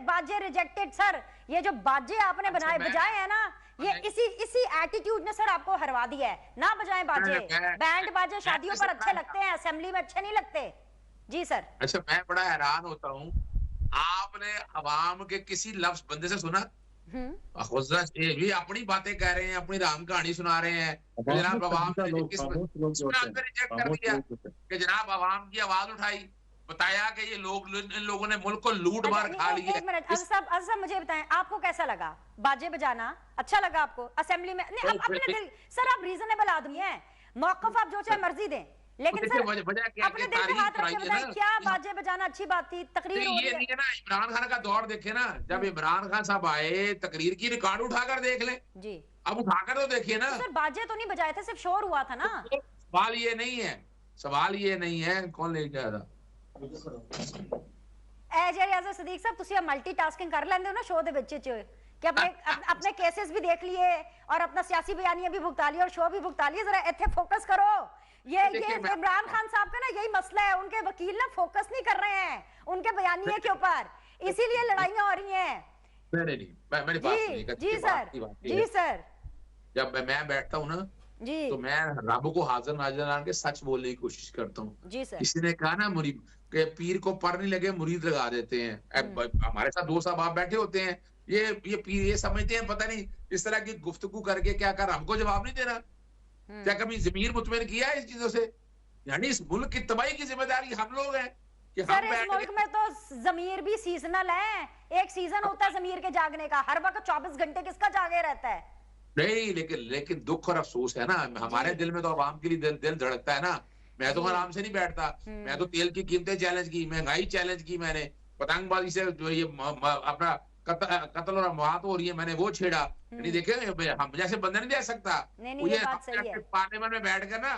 बाजे रिजेक्टेड सर, ये जो बाजे आपने बजाए हैं ना, ये इसी एटीट्यूड ने सर आपको हरवा दिया है। ना बजाएं बाजे, बैंड बाजे शादियों पर अच्छे लगते हैं, असेंबली में अच्छे नहीं लगते। जी सर। अच्छा, मैं बड़ा हैरान होता हूँ, आपने अवाम के किसी लफ्ज बंदे से सुना? भी अपनी बातें कह रहे हैं, अपनी राम कहानी सुना रहे हैं, जनाब अवाम ने रिजेक्ट कर दिया कि जनाब अवाम की आवाज उठाई, बताया कि ये लोग, इन लोगों ने मुल्क को लूट मार खा ली है। एक मिनट, अजहर मुझे बताएं, आपको कैसा लगा बाजे बजाना? अच्छा लगा आपको असेंबली में? नहीं, अपने दिल, सर आप रीजनेबल आदमी हैं, मौकफ आप जो चाहे मर्जी दें, लेकिन सर अपने दिल पे हाथ रख के बताएं, क्या बाजे बजाना अच्छी बात थी? तकरीर हो रही है। ये नहीं है ना, इमरान खान का दौर देखे ना, जब इमरान खान साहब आए, तकरीर की रिकॉर्ड उठाकर देख लें जी, अब उठाकर तो देखिए ना। सर बाजे तो नहीं बजाए थे, सिर्फ शोर हुआ था ना। सवाल ये नहीं है, सवाल ये नहीं है कौन लेके आया था। अजहर सदीक साहब, तुसी मल्टीटास्किंग कर लेंदे हो ना शो दे विच कि अपने केसेस भी देख लिए और अपना सियासी बयानियां भी भुगता लिया और शो भी भुगता लिया। जरा इत्थे फोकस करो। ये इमरान खान साहब का ना यही मसला है, उनके वकील ना फोकस नहीं कर रहे हैं उनके बयानिए के ऊपर, इसीलिए लड़ाइयां हो रही हैं। मेरी बात सुनिए। जी सर, जी सर। जब मैं बैठता हूँ ना जी, तो मैं रब को हाजिर नाजिर मान के सच बोलने की कोशिश करता हूँ। जी सर। किसी ने कहा ना मुरीद के पीर को पर नहीं लगे मुरीद लगा देते हैं। हमारे साथ 2 साहब आप बैठे होते हैं, ये समझते हैं पता नहीं इस तरह की गुफ्तगू करके क्या कर, हमको जवाब नहीं देना। क्या कभी ज़मीर मुतमईन किया है इस चीजों से? यानी इस मुल्क की तबाही की जिम्मेदारी हम लोग हैं कि सर हम इस बैठ मुल्क में तो जमीर भी सीजनल है, एक सीजन होता है जमीर के जागने का, हर वक्त 24 घंटे किसका जागे रहता है? नहीं, लेकिन दुख और अफसोस है ना, हमारे दिल में तो अवाम के लिए दिल धड़कता है ना। मैं तो जी। आराम से नहीं बैठता, मैं तो तेल की कीमतें चैलेंज की, महंगाई चैलेंज की मैंने, पतंगबाजी से जो ये अपना कत्ल और मौत हो रही है, मैंने वो छेड़ा। नहीं देखे, हम जैसे बंदा नहीं दे सकता। नहीं वो ये ये बात सही है। पार्लियामेंट में बैठ कर ना,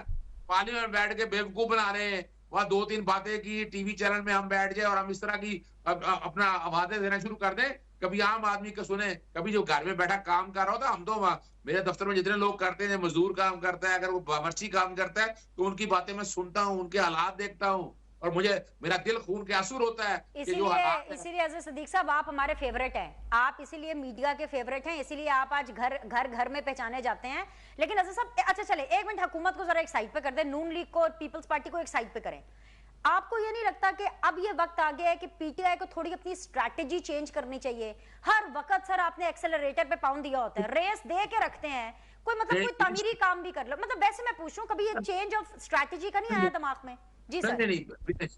पार्लियामेंट में बैठ के बेवकूफ बना रहे हैं, वहां 2-3 बातें की, टीवी चैनल में हम बैठ जाए और हम इस तरह की अपना आवाजें देना शुरू कर दें, कभी आम आदमी को सुने, कभी जो घर में बैठा काम कर रहा होता। हम तो मेरे दफ्तर में जितने लोग करते हैं, मजदूर काम करता है, अगर वो बावर्ची काम करता है तो उनकी बातें मैं सुनता हूँ, उनके हालात देखता हूँ और मुझे मेरा दिल खून के आंसू रोता है कि जो हालात हैं। इसीलिए अज़ीज़ सदीक साहब आप हमारे फेवरेट हैं, आप इसीलिए मीडिया के फेवरेट हैं, इसीलिए आप आज घर घर घर में पहचाने जाते हैं। लेकिन अज़ीज़ साहब अच्छा चले एक मिनट हुकूमत को जरा एक साइड पे कर दें, नून लीग को और पीपल्स पार्टी को एक साइड पे करें। आपको ये नहीं लगता कि अब ये वक्त आ गया है कि पीटीआई को थोड़ी अपनी स्ट्रैटेजी चेंज करनी चाहिए? हर वक्त सर आपने एक्सेलरेटर पे पाउंड दिया होता है, रेस दे के रखते हैं, कोई मतलब कोई तामीरी काम भी कर लो, मतलब वैसे मैं पूछूं कभी ये चेंज ऑफ स्ट्रैटेजी का नहीं आया दिमाग में? जी सर। नहीं,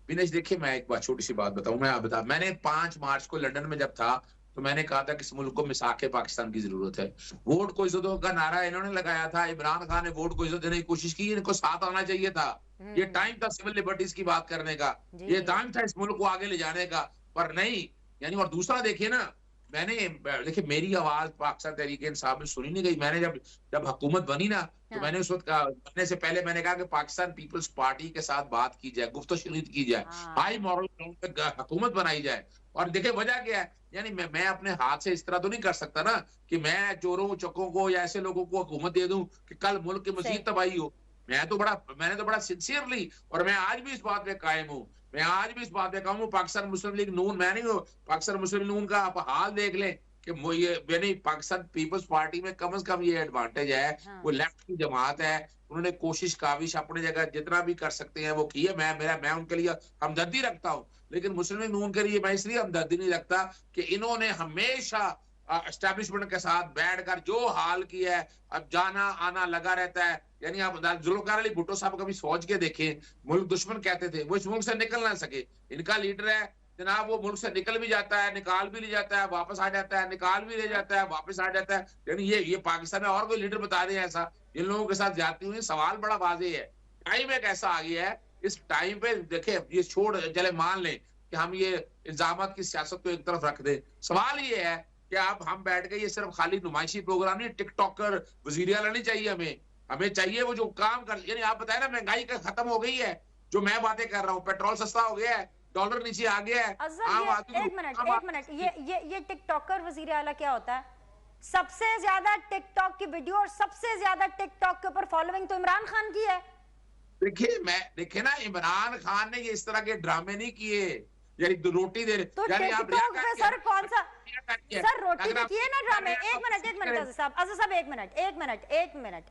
विनेश देखिए, मैं एक बात छोटी सी बात बताऊं, मैंने 5 मार्च को लंदन में जब था तो मैंने कहा था कि इस मुल्क को मिसाके पाकिस्तान की जरूरत है। वोट को इज्जत का नारा इन्होंने लगाया था, इमरान खान ने वोट को इज्जत देने की कोशिश की, इनको साथ आना चाहिए था। ये टाइम था सिविल लिबर्टीज की बात करने का, ये टाइम था इस मुल्क को आगे ले जाने का, पर नहीं। यानी और दूसरा देखिए ना, देखिए मेरी आवाज पाकिस्तान तहरीक इंसाफ में सुनी नहीं गई। मैंने जब हुकूमत बनी ना तो मैंने उस वक्त बनने से पहले मैंने कहा कि पाकिस्तान पीपल्स पार्टी के साथ बात की जाए, गुफ्तगू की जाए, हाई मॉरल ग्राउंड पे हुकूमत बनाई जाए। और देखिए वजह क्या है, यानी मैं अपने हाथ से इस तरह तो नहीं कर सकता ना कि मैं चोरों चक्कों को या ऐसे लोगों को हुकूमत दे दूं कि कल मुल्क की मजीद तबाही हो। मैंने तो बड़ा सिंसियरली, और मैं आज भी इस बात पे कायम हूँ, मैं आज भी इस बात पे कायम हूँ। पाकिस्तान मुस्लिम लीग नून, मैं नहीं हूँ, पाकिस्तान मुस्लिम नून का आप हाल देख लें कि यानी पाकिस्तान पीपल्स पार्टी में कम से कम ये एडवांटेज है, वो लेफ्ट की जमात है, उन्होंने कोशिश काविश अपनी जगह जितना भी कर सकते हैं वो की है। मैं उनके लिए हमदर्दी रखता हूँ, लेकिन मुस्लिम लीग नून के लिए मैं इसलिए हमदर्दी नहीं रखता कि इन्होंने हमेशा एस्टेब्लिशमेंट के साथ बैठकर जो हाल किया है, अब जाना आना लगा रहता है। यानी आप जुल्फिकार अली भुट्टो साहब कभी सोच के देखें, मुल्क दुश्मन कहते थे, वो इस मुल्क से निकल ना सके। इनका लीडर है जनाब, वो मुल्क से निकल भी जाता है, निकाल भी ले जाता है, वापस आ जाता है, निकाल भी ले जाता है, वापस आ जाता है। यानी ये पाकिस्तान में और कोई लीडर बता रहे हैं ऐसा इन लोगों के साथ जाती हुई? सवाल बड़ा वाज़ेह है, टाइम एक ऐसा आ गया है, इस टाइम पे देखे ये छोड़ चले, मान लें कि हम ये इल्जामात की सियासत को एक तरफ रख दें। सवाल ये है कि अब हम बैठ के ये सिर्फ खाली नुमाइशी प्रोग्राम नहीं, टिकटॉकर वजीर आला नहीं चाहिए हमें चाहिए वो जो काम कर। यानी आप बताए ना, महंगाई का खत्म हो गई है, जो मैं बातें कर रहा हूँ, पेट्रोल सस्ता हो गया है, डॉलर नीचे आ गया है। एक मिनट, ये टिकटॉकर वजीर आला क्या होता है? सबसे ज्यादा टिकटॉक की वीडियो और सबसे ज्यादा टिकटॉक के ऊपर फॉलोइंग तो इमरान खान की है। देखिए ना, इमरान खान ने ये इस तरह के ड्रामे नहीं किए, यानी रोटी दे रहे तो टिकटॉक पे सर कौन सा सर रोटी के किए ना ड्रामे? एक मिनट अज़ीज़ साहब, एक मिनट।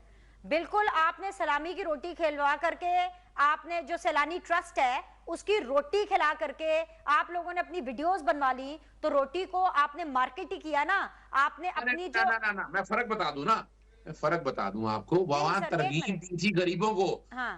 बिल्कुल आपने सलामी की रोटी खिलवा करके, आपने जो सैलानी ट्रस्ट है उसकी रोटी खिला करके आप लोगों ने अपनी वीडियोस बनवा ली, तो रोटी को आपने मार्केट ही किया ना, आपने अपनी जो ना, मैं फर्क बता दूं आपको। वहां तरगीब दी थी गरीबों को,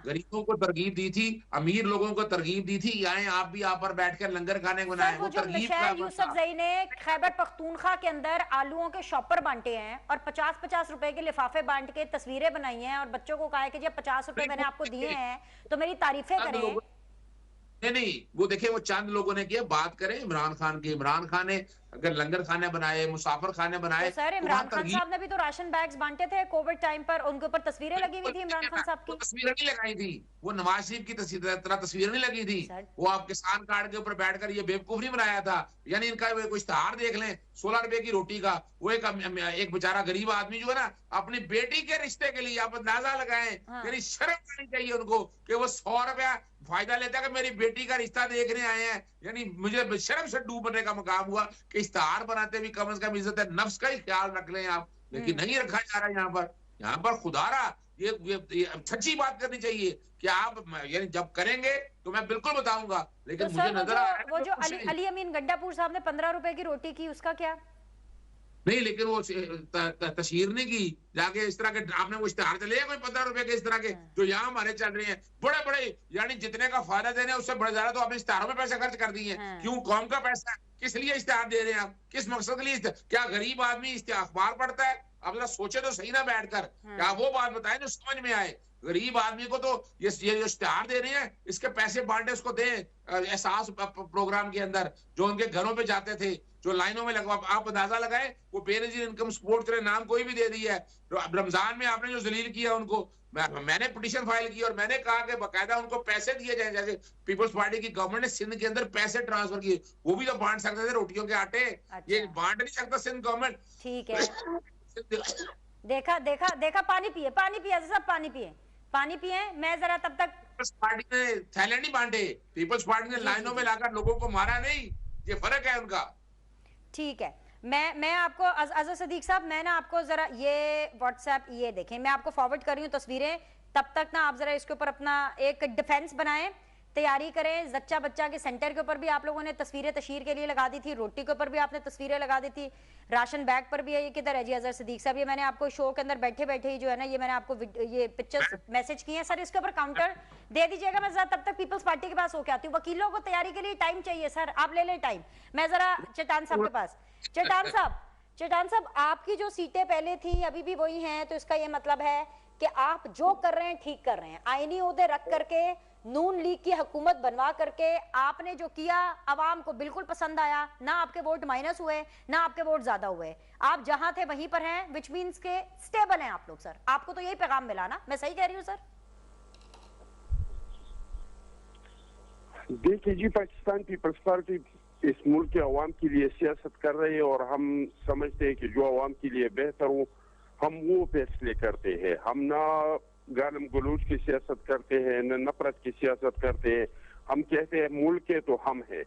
गरीबों को तरगीब दी थी, अमीर लोगों को तरगीब दी थी, आए आप भी यहाँ पर बैठकर लंगर खाने को बनाए। वो तरगीब यूसुफजई ने खैबर पख्तूनख्वा के अंदर आलूओं के शॉपर बांटे हैं और 50-50 रुपए के लिफाफे बांट के तस्वीरें बनाई हैं और बच्चों को कहा है कि जब 50 रुपए मैंने आपको दिए हैं तो मेरी तारीफें करें। नहीं, वो देखिए वो चंद लोगों ने किया। बात करें इमरान खान की, इमरान खान ने अगर लंगर खाने बनाए, मुसाफिर खाने बनाए, तो सर इमरान खान साहब ने भी तो राशन बैग्स बांटे थे कोविड टाइम पर, उनके ऊपर तस्वीरें लगी हुई थी इमरान खान साहब की। तस्वीरें नहीं लगाई थी, वो नवाज शरीफ की तस्वीरें नहीं लगी थी, वो आप किसान कार्ड के ऊपर बैठकर ये बेवकूफ नहीं बनाया था। यानी इनका कोई इश्तेहार देख लें 16 रुपए की रोटी का, वो एक बेचारा गरीब आदमी जो है ना, अपनी बेटी के रिश्ते के लिए आप अंदाजा लगाएं, यानी शर्म आनी चाहिए उनको कि वो 100 रुपया फायदा लेता है कि मेरी बेटी का रिश्ता देखने आए हैं। यानी मुझे शर्म से डूबने का मकाम हुआ कि इश्तेहार बनाते भी कम से कम इज्जत है नफ्स का ही ख्याल रख लें आप, लेकिन नहीं रखा जा रहा है। यहाँ पर खुदारा ये सच्ची बात करनी चाहिए कि आप यानी जब करेंगे तो मैं बिल्कुल बताऊंगा, लेकिन तो मुझे नजर आ रहा है वो जो अली अमीन गड्डापुर साहब ने 15 रुपए की रोटी की, उसका क्या? नहीं, लेकिन वो तशहीर नहीं की जाके इस तरह के आपने वो इश्तेहार चले कोई 15 रुपए के इस तरह के जो यहाँ हमारे चल रहे हैं बड़े बड़े, यानी जितने का फायदा देने उससे बड़े ज्यादा तो आपने इश्तेहारों में पैसे खर्च कर दिए हैं। क्यों? कौम का पैसा है, किस लिए इश्तेहार दे रहे हैं आप, किस मकसद के लिए? क्या गरीब आदमी अखबार पढ़ता है? आप जरा सोचे तो सही ना बैठकर, क्या वो बात बताएं जो समझ में आए। गरीब आदमी को तो ये जो इश्तेहार दे रहे हैं इसके पैसे बांटे उसको दें एहसास प्रोग्राम के अंदर, जो उनके घरों पे जाते थे, जो लाइनों में लगवा, आप अंदाजा लगाएं वो बेनजीर इनकम सपोर्ट करे नाम कोई भी दे दिया है। रमजान में आपने जो जलील किया उनको, मैंने पिटीशन फाइल की और मैंने कहा कि बकायदा उनको पैसे दिए जाए, जैसे पीपल्स पार्टी की गवर्नमेंट ने सिंध के अंदर पैसे ट्रांसफर किए, वो भी तो बांट सकते थे रोटियों के आटे। ये बांट नहीं सकता सिंध गवर्नमेंट। ठीक है देखा देखा देखा, पानी पिए सब पानी पिए। मैं जरा तब तक पार्टी ने थैले नहीं बांटे, पीपल्स पार्टी ने लाइनों में लाकर लोगों को मारा नहीं, ये फर्क है उनका। ठीक है, मैं आपको अजहर सदीक साहब, मैं ना आपको जरा ये व्हाट्सएप ये देखें, मैं आपको फॉरवर्ड कर रही हूँ तस्वीरें, तब तक ना आप जरा इसके ऊपर अपना एक डिफेंस बनाएं, तैयारी करें। जच्चा बच्चा के सेंटर के ऊपर भी आप लोगों ने तस्वीरें तशहीर के लिए लगा दी थी, रोटी के ऊपर भी आपने तस्वीरें लगा दी थी, राशन बैग पर भी है। ये किधर है जी अजहर सदीक साहब? ये मैंने आपको शो के अंदर बैठे बैठे ही जो है ना, ये मैंने आपको ये पिक्चर्स मैसेज किए हैं सर, इसके ऊपर काउंटर दे दीजिएगा। मैं जरा तब तक पीपल्स पार्टी के पास होके आती हूँ। वकीलों को तैयारी के लिए टाइम चाहिए सर, आप ले लें टाइम। मैं जरा चट्टान साहब के पास, चट्टान साहब आपकी जो सीटें पहले थी अभी भी वही हैं, तो इसका ये मतलब है कि आप जो कर रहे हैं ठीक कर रहे हैं। आईनी ओहदे रख करके नून लीग की हुकूमत बनवा करके आपने जो किया अवाम को बिल्कुल पसंद आया, ना आपके वोट माइनस हुए ना आपके वोट ज्यादा हुए, आप जहां थे वहीं पर हैं, विच मीन्स के स्टेबल हैं आप लोग। सर आपको तो यही पैगाम मिला ना, मैं सही कह रही हूँ सर? देखिए जी, पाकिस्तान पीपल्स पार्टी इस मुल्क के अवाम के लिए सियासत कर रही है और हम समझते हैं कि जो अवाम के लिए बेहतर हो हम वो फैसले करते हैं। हम ना गालम गलूच की सियासत करते हैं, न नफरत की सियासत करते हैं। हम कहते हैं मुल्क के तो हम है।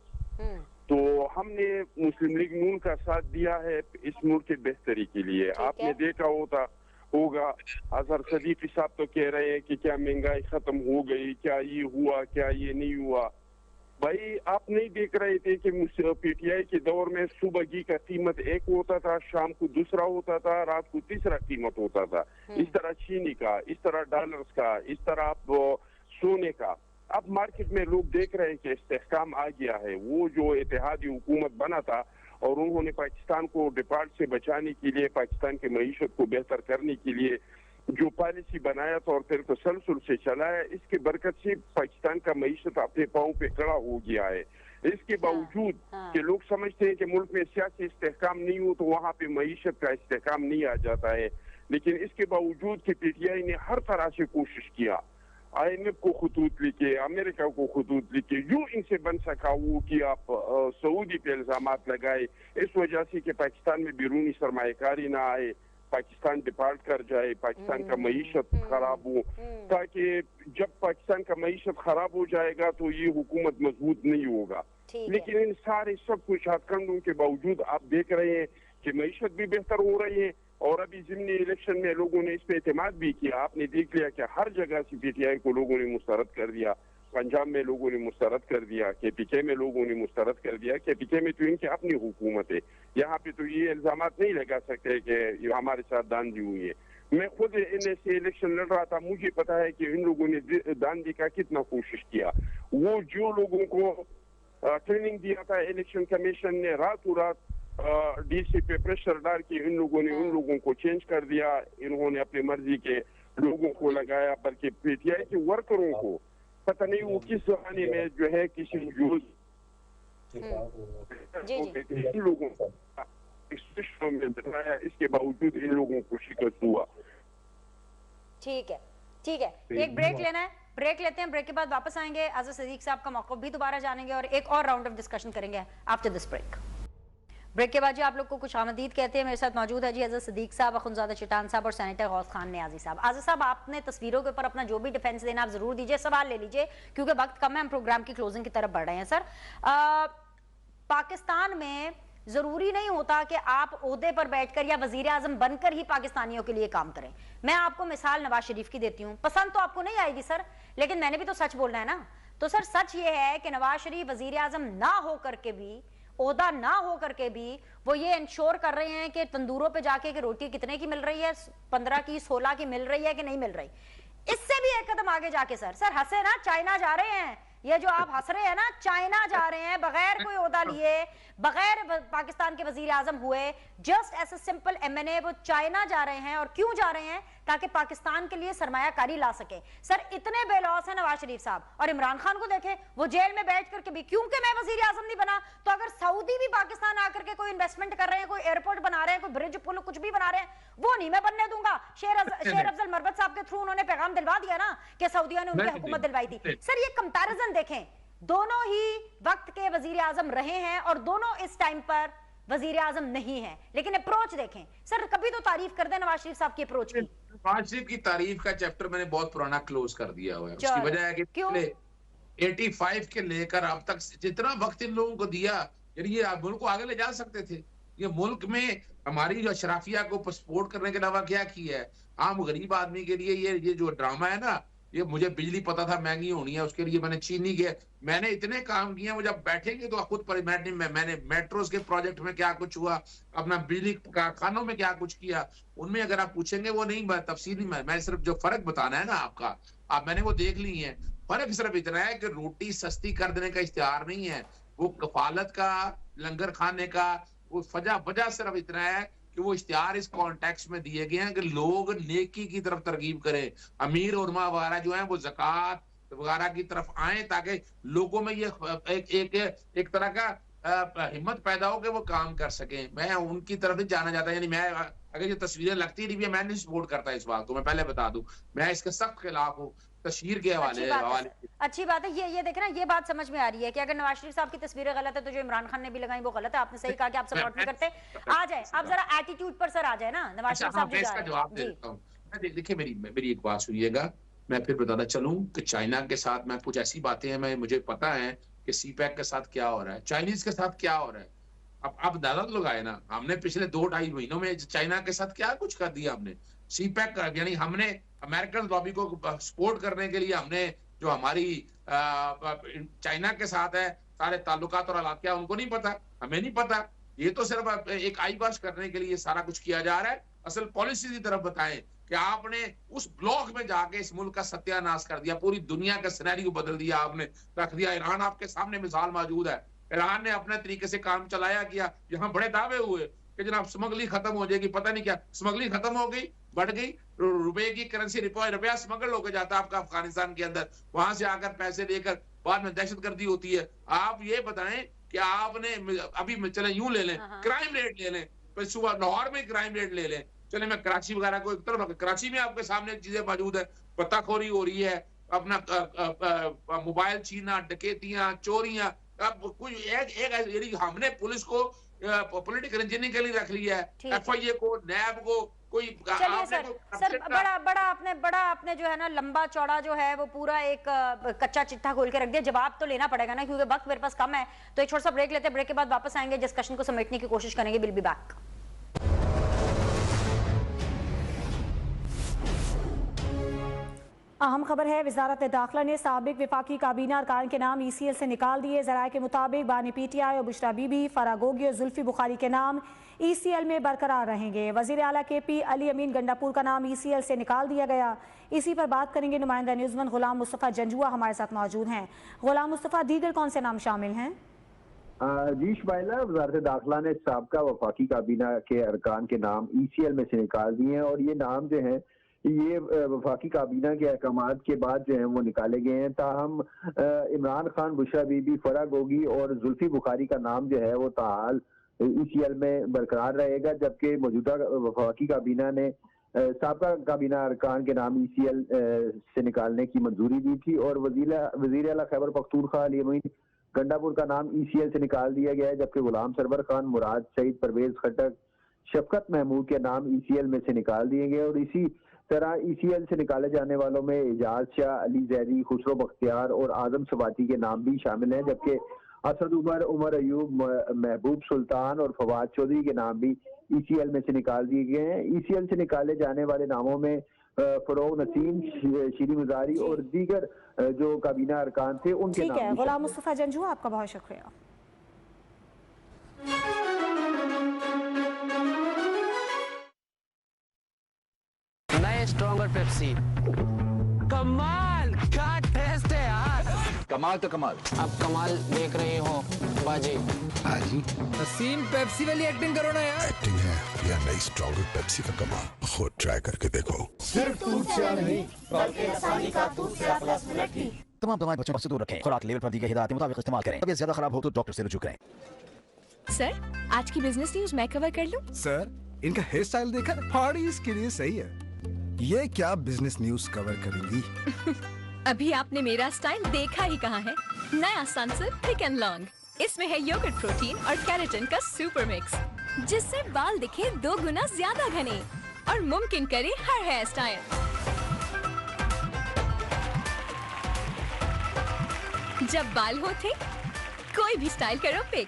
तो हमने मुस्लिम लीग नून का साथ दिया है इस मुल्क की बेहतरी के लिए। आपने देखा होगा अजहर सदीकी साहब तो कह रहे हैं कि क्या महंगाई खत्म हो गई, क्या ये हुआ, क्या ये नहीं हुआ। भाई आप नहीं देख रहे थे कि पीटीआई के दौर में सुबह घी का कीमत एक होता था, शाम को दूसरा होता था, रात को तीसरा कीमत होता था। इस तरह चीनी का, इस तरह डॉलर्स का, इस तरह सोने का। अब मार्केट में लोग देख रहे हैं कि इस्तेहकाम आ गया है। वो जो इत्तेहादी हुकूमत बना था और उन्होंने पाकिस्तान को डिफॉल्ट से बचाने के लिए, पाकिस्तान की मईशत को बेहतर करने के लिए जो पॉलिसी बनाया था और फिर तसलसल से चलाया, इसके बरकत से पाकिस्तान का मईशत अपने पाँव पे खड़ा हो गया है। इसके बावजूद कि लोग समझते हैं कि मुल्क में सियासी इस्तेहकाम नहीं हो तो वहाँ पे मईशत का इस्तेहकाम नहीं आ जाता है, लेकिन इसके बावजूद कि पीटीआई ने हर तरह से कोशिश किया, IMF को खतूत लिखे, अमेरिका को खतूत लिखे, जो इनसे बन सका वो किया, सऊदी पे इल्जामात लगाए इस वजह से कि पाकिस्तान में बैरूनी सरमायाकारी ना आए, पाकिस्तान डिफॉल्ट कर जाए, पाकिस्तान का मईशत खराब हो, ताकि जब पाकिस्तान का मईशत खराब हो जाएगा तो ये हुकूमत मजबूत नहीं होगा। लेकिन इन सारे सब कुछ हथकंडों के बावजूद आप देख रहे हैं कि मईशत भी बेहतर हो रही है और अभी ज़िमनी इलेक्शन में लोगों ने इस पे एतमाद भी किया। आपने देख लिया कि हर जगह से पीटीआई को लोगों ने मुस्तरद कर दिया, पंजाब में लोगों ने मुस्तरद कर दिया, केपीके में लोगों ने मुस्तरद कर दिया। केपीके में तो इनकी अपनी हुकूमत है, यहाँ पे तो ये इल्जामात नहीं लगा सकते कि हमारे साथ दांधी हुई है। मैं खुद इनसे से इलेक्शन लड़ रहा था, मुझे पता है कि इन लोगों ने दांधी का कितना कोशिश किया। वो जो लोगों को ट्रेनिंग दिया था इलेक्शन कमीशन ने, रातों रात डीसी पे प्रेशर डाल के इन लोगों ने उन लोगों को चेंज कर दिया। इन्होंने अपनी मर्जी के लोगों को लगाया, बल्कि पीटीआई के वर्करों को पता नहीं वो किस जमाने में जो है किसी इन लोगों को में बताया, इसके बावजूद इन लोगों को शिकस्त हुआ। ठीक है, एक ब्रेक लेना है, ब्रेक लेते हैं, ब्रेक के बाद वापस आएंगे, अजहर सदीक साहब का मौक़िफ़ भी दोबारा जानेंगे और एक और राउंड ऑफ डिस्कशन करेंगे आफ्टर दिस ब्रेक। ब्रेक के बाद जी आप लोग को कुछ आमदीद कहते हैं। मेरे साथ मौजूद है जी अजहर सदीक साहब, अखुंज़ादा चट्टान साहब और सेनेटर गौस खान नियाज़ी साहब। आज़िज़ साहब, आपने तस्वीरों के ऊपर अपना जो भी डिफेंस देना आप जरूर दीजिए, सवाल ले लीजिए क्योंकि वक्त कम है, हम प्रोग्राम की क्लोजिंग की तरफ बढ़ रहे हैं। सर, पाकिस्तान में जरूरी नहीं होता कि आप ओहदे पर बैठकर या वजीर आजम बनकर ही पाकिस्तानियों के लिए काम करें। मैं आपको मिसाल नवाज शरीफ की देती हूँ, पसंद तो आपको नहीं आएगी सर, लेकिन मैंने भी तो सच बोलना है ना। तो सर सच ये है कि नवाज शरीफ वजीर आजम ना हो करके भी ओहदा ना हो करके भी वो ये इंश्योर कर रहे हैं कि तंदूरों पे जाके कि रोटी कितने की मिल रही है, 15 की 16 की मिल रही है कि नहीं मिल रही। इससे भी एक कदम आगे जाके सर हंसे ना, चाइना जा रहे हैं, ये जो आप हंस रहे हैं ना, चाइना जा रहे हैं बगैर कोई ओहदा लिए, बगैर पाकिस्तान के वजीर आजम हुए, जस्ट ऐसे सिंपल एमएनए, वो चाइना जा रहे हैं। और क्यों जा रहे हैं? ताकि पाकिस्तान के लिए सरमायाकारी ला सके। सर इतने बेलौस है नवाज शरीफ साहब। और इमरान खान को देखें, वो जेल में बैठ करके भी, क्योंकि मैं वजीर आजम नहीं बना, तो अगर सऊदी भी पाकिस्तान आकर के कोई इन्वेस्टमेंट कर रहे हैं, कोई एयरपोर्ट बना रहे हैं, कोई ब्रिज पुल कुछ भी बना रहे हैं, वो नहीं मैं बनने दूंगा। शेर अफजल मरवत साहब के थ्रू उन्होंने पैगाम दिलवा दिया ना कि सऊदिया ने उनकी हुकूमत दिलवाई थी। सर ये कंपैरिजन देखें, दोनों ही वक्त के वजीर आजम रहे हैं और दोनों इस टाइम पर वजीर आजम नहीं है, लेकिन अप्रोच देखें। सर कभी तो तारीफ कर दें नवाज शरीफ साहब की अप्रोच की। नवाज शरीफ की तारीफ का चैप्टर मैंने बहुत पुराना क्लोज कर दिया हुआ है। उसकी वजह है कि पिछले 85 के लेकर अब तक जितना वक्त इन लोगों को दिया, यानी ये मुल्क को आगे ले जा सकते थे। ये मुल्क में हमारी जो अशराफिया को सपोर्ट करने के अलावा क्या किया है? आम गरीब आदमी के लिए ये जो ड्रामा है ना, ये मुझे बिजली पता था महंगी होनी है, उसके लिए मैंने चीनी के मैंने इतने काम किए, वो जब बैठेंगे तो खुद पर मैंने मेट्रोस के प्रोजेक्ट में क्या कुछ हुआ, अपना बिजली कारखानों में क्या कुछ किया, उनमें अगर आप पूछेंगे वो नहीं तफसीली मैं सिर्फ जो फर्क बताना है ना आपका, आप मैंने वो देख ली है। फर्क सिर्फ इतना है कि रोटी सस्ती कर देने का इश्तिहार नहीं है, वो कफालत का, लंगर खाने का, वो वजह सिर्फ इतना है कि वो इश्तिहार इस कॉन्टेक्स्ट में दिए गए हैं कि लोग नेकी की तरफ तरगीब करें, अमीर उलमा वगैरह जो है वो ज़कात वगैरह की तरफ आए, ताकि लोगों में ये एक तरह का हिम्मत पैदा हो कि वो काम कर सकें। मैं उनकी तरफ नहीं जाना चाहता, यानी मैं अगर ये तस्वीरें लगती नहीं भी, मैं नहीं सपोर्ट करता इस बात को, मैं पहले बता दूं, मैं इसके सख्त खिलाफ हूँ तस्वीर के हवाले। अच्छी बात है, ये देखे ना, ये बात समझ में आ रही है कि अगर नवाज शरीफ साहब की तस्वीरें गलत है तो जो इमरान खान ने भी लगाई वो गलत है। आपने सही कहा कि आप सपोर्ट नहीं करते। आ जाए आप जरा एटीट्यूड पर सर आ जाए ना नवाज शरीफ साहब जी। इसका जवाब दे देता हूं। देखिए मेरी एक बात सुनिएगा, मैं फिर बताना चलूं कि चाइना के साथ मैं कुछ ऐसी बातें हैं, मुझे पता है कि सीपैक के साथ क्या हो रहा है, चाइनीज के साथ क्या हो रहा है। अब अंदाजा लगाए ना, हमने पिछले 2-2.5 महीनों में चाइना के साथ क्या कुछ कर दिया हमने। सीपैक यानी हमने अमेरिकन लॉबी को सपोर्ट करने के लिए हमने जो हमारी चाइना के साथ है सारे ताल्लुकात और हालात क्या उनको नहीं पता, हमें नहीं पता। ये तो सिर्फ एक आईबाश करने के लिए सारा कुछ किया जा रहा है। असल पॉलिसी की तरफ बताएं कि आपने उस ब्लॉक में जाके इस मुल्क का सत्यानाश कर दिया, पूरी दुनिया का सिनेरियो बदल दिया, आपने रख दिया। ईरान आपके सामने मिसाल मौजूद है, ईरान ने अपने तरीके से काम चलाया किया। यहाँ बड़े दावे हुए कि जनाब स्मगलिंग खत्म हो जाएगी, पता नहीं क्या स्मगलिंग खत्म हो गई, बढ़ गई। रुपए की करेंसी रुपया स्मगल होकर जाता है आपका अफगानिस्तान के अंदर, वहां से आकर पैसे लेकर बाद में दहशतगर्दी होती है। आप ये बताएं कि आपने अभी चले यूं ले लें, क्राइम रेट ले लें, सुबह लाहौर में क्राइम रेट ले लें, चले मैं कराची वगैरह को एक तरफ, कराची में आपके सामने चीजें मौजूद है, पत्ताखोरी हो रही है, अपना मोबाइल छीना, डकैतियां, चोरियां। अब कोई एक हमने पुलिस को पॉलिटिकल इंजीनियरिंग के लिए रख लिया है, एफआईए को, नैब को, कोई सर बड़ा आपने जो है ना लंबा चौड़ा जो है वो पूरा एक कच्चा चिट्ठा खोल के रख दिया। जवाब तो लेना पड़ेगा ना, क्योंकि वक्त मेरे पास कम है। तो एक छोटा सा ब्रेक लेते हैं, ब्रेक के बाद वापस आएंगे, डिस्कशन को समेटने की कोशिश करेंगे। Will be back. अहम खबर है, वजारत दाखिला ने साबिक विफाकी काबीना अरकान के नाम ECL से निकाल दिए। ज़राए के मुताबिक बानी PTI और बुशरा बीबी, फरागोगी और जुल्फी बुखारी के नाम ECL में बरकरार रहेंगे। वज़ीर आला KP अली अमीन गंडापुर का नाम ECL से निकाल दिया गया। इसी पर बात करेंगे, नुमाइंदा न्यूज़मैन गुलाम मुस्तफ़ा जंजुआ हमारे साथ मौजूद हैं। गुलाम मुस्तफ़ा, दीगर कौन से नाम शामिल हैं? जी शुबाइला, वजारत दाखिला ने साबका वफाकी काबीना के अरकान के नाम ECL में से निकाल दिए हैं, और ये नाम जो है ये वफाकी काबीना के अहकामात के बाद जो है वो निकाले गए हैं। ताहम इमरान खान, बुशरा बीबी, फरागोगी और जुल्फी बुखारी का नाम जो है वो ताहाल ECL में बरकरार रहेगा, जबकि मौजूदा वफाकी काबीना ने साबका काबीना अरकान के नाम ECL से निकालने की मंजूरी दी थी। और वजीर आला खैबर पख्तूनख्वा अली अमीन गंडापुर का नाम ECL से निकाल दिया गया है, जबकि गुलाम सरवर खान, मुराद सईद, परवेज खटक, शफकत महमूद के नाम ECL में से निकाल दिए गए। और इसी तरह ECL से निकाले जाने वालों में एजाज शाह, अली जैदी, खुसरो बख्तियार और आजम सबाती के नाम भी शामिल हैं, जबकि असद उमर, उमर अयूब, महबूब सुल्तान और फवाद चौधरी के नाम भी ECL में से निकाल दिए गए हैं। ECL से निकाले जाने वाले नामों में फरोग नसीम, शीरी मुजारी और दीगर जो काबीना अरकान थे उनके नाम। गुलाम मुस्तफ़ा जंजुआ, आपका बहुत शुक्रिया। और पेप्सी। कमाल का टेस्ट है यार। कमाल तो कमाल। अब कमाल देख रहे हो बाजी। हाँ जी। नसीम पेप्सी वाली एक्टिंग करो ना यार। एक्टिंग है या नई स्ट्रॉन्गर पेप्सी का कमाल, खुद ट्राई करके देखो। सिर्फ दूध से नहीं बल्कि आसानी का दूध से प्लस मिनट की। तमाम दवाएं बच्चों से दूर रखें। खुराक लेवल पर दी गई हिदायत के मुताबिक इस्तेमाल करें। तबीयत ज्यादा खराब हो तो डॉक्टर से रुजू करें। सर, आज की बिजनेस न्यूज मैं कवर कर लूं? सर, इनका हेयर स्टाइल देखा, पार्टीज के लिए सही है। ये क्या बिजनेस न्यूज कवर करेंगी? अभी आपने मेरा स्टाइल देखा ही कहाँ है। नया सनसिल्क थिक एंड लॉन्ग, इसमें है योगर्ट प्रोटीन और केराटिन का सुपर मिक्स, जिससे बाल दिखे 2 गुना ज्यादा घने और मुमकिन करे हर हेयर स्टाइल। जब बाल हो थे, कोई भी स्टाइल करो पिक।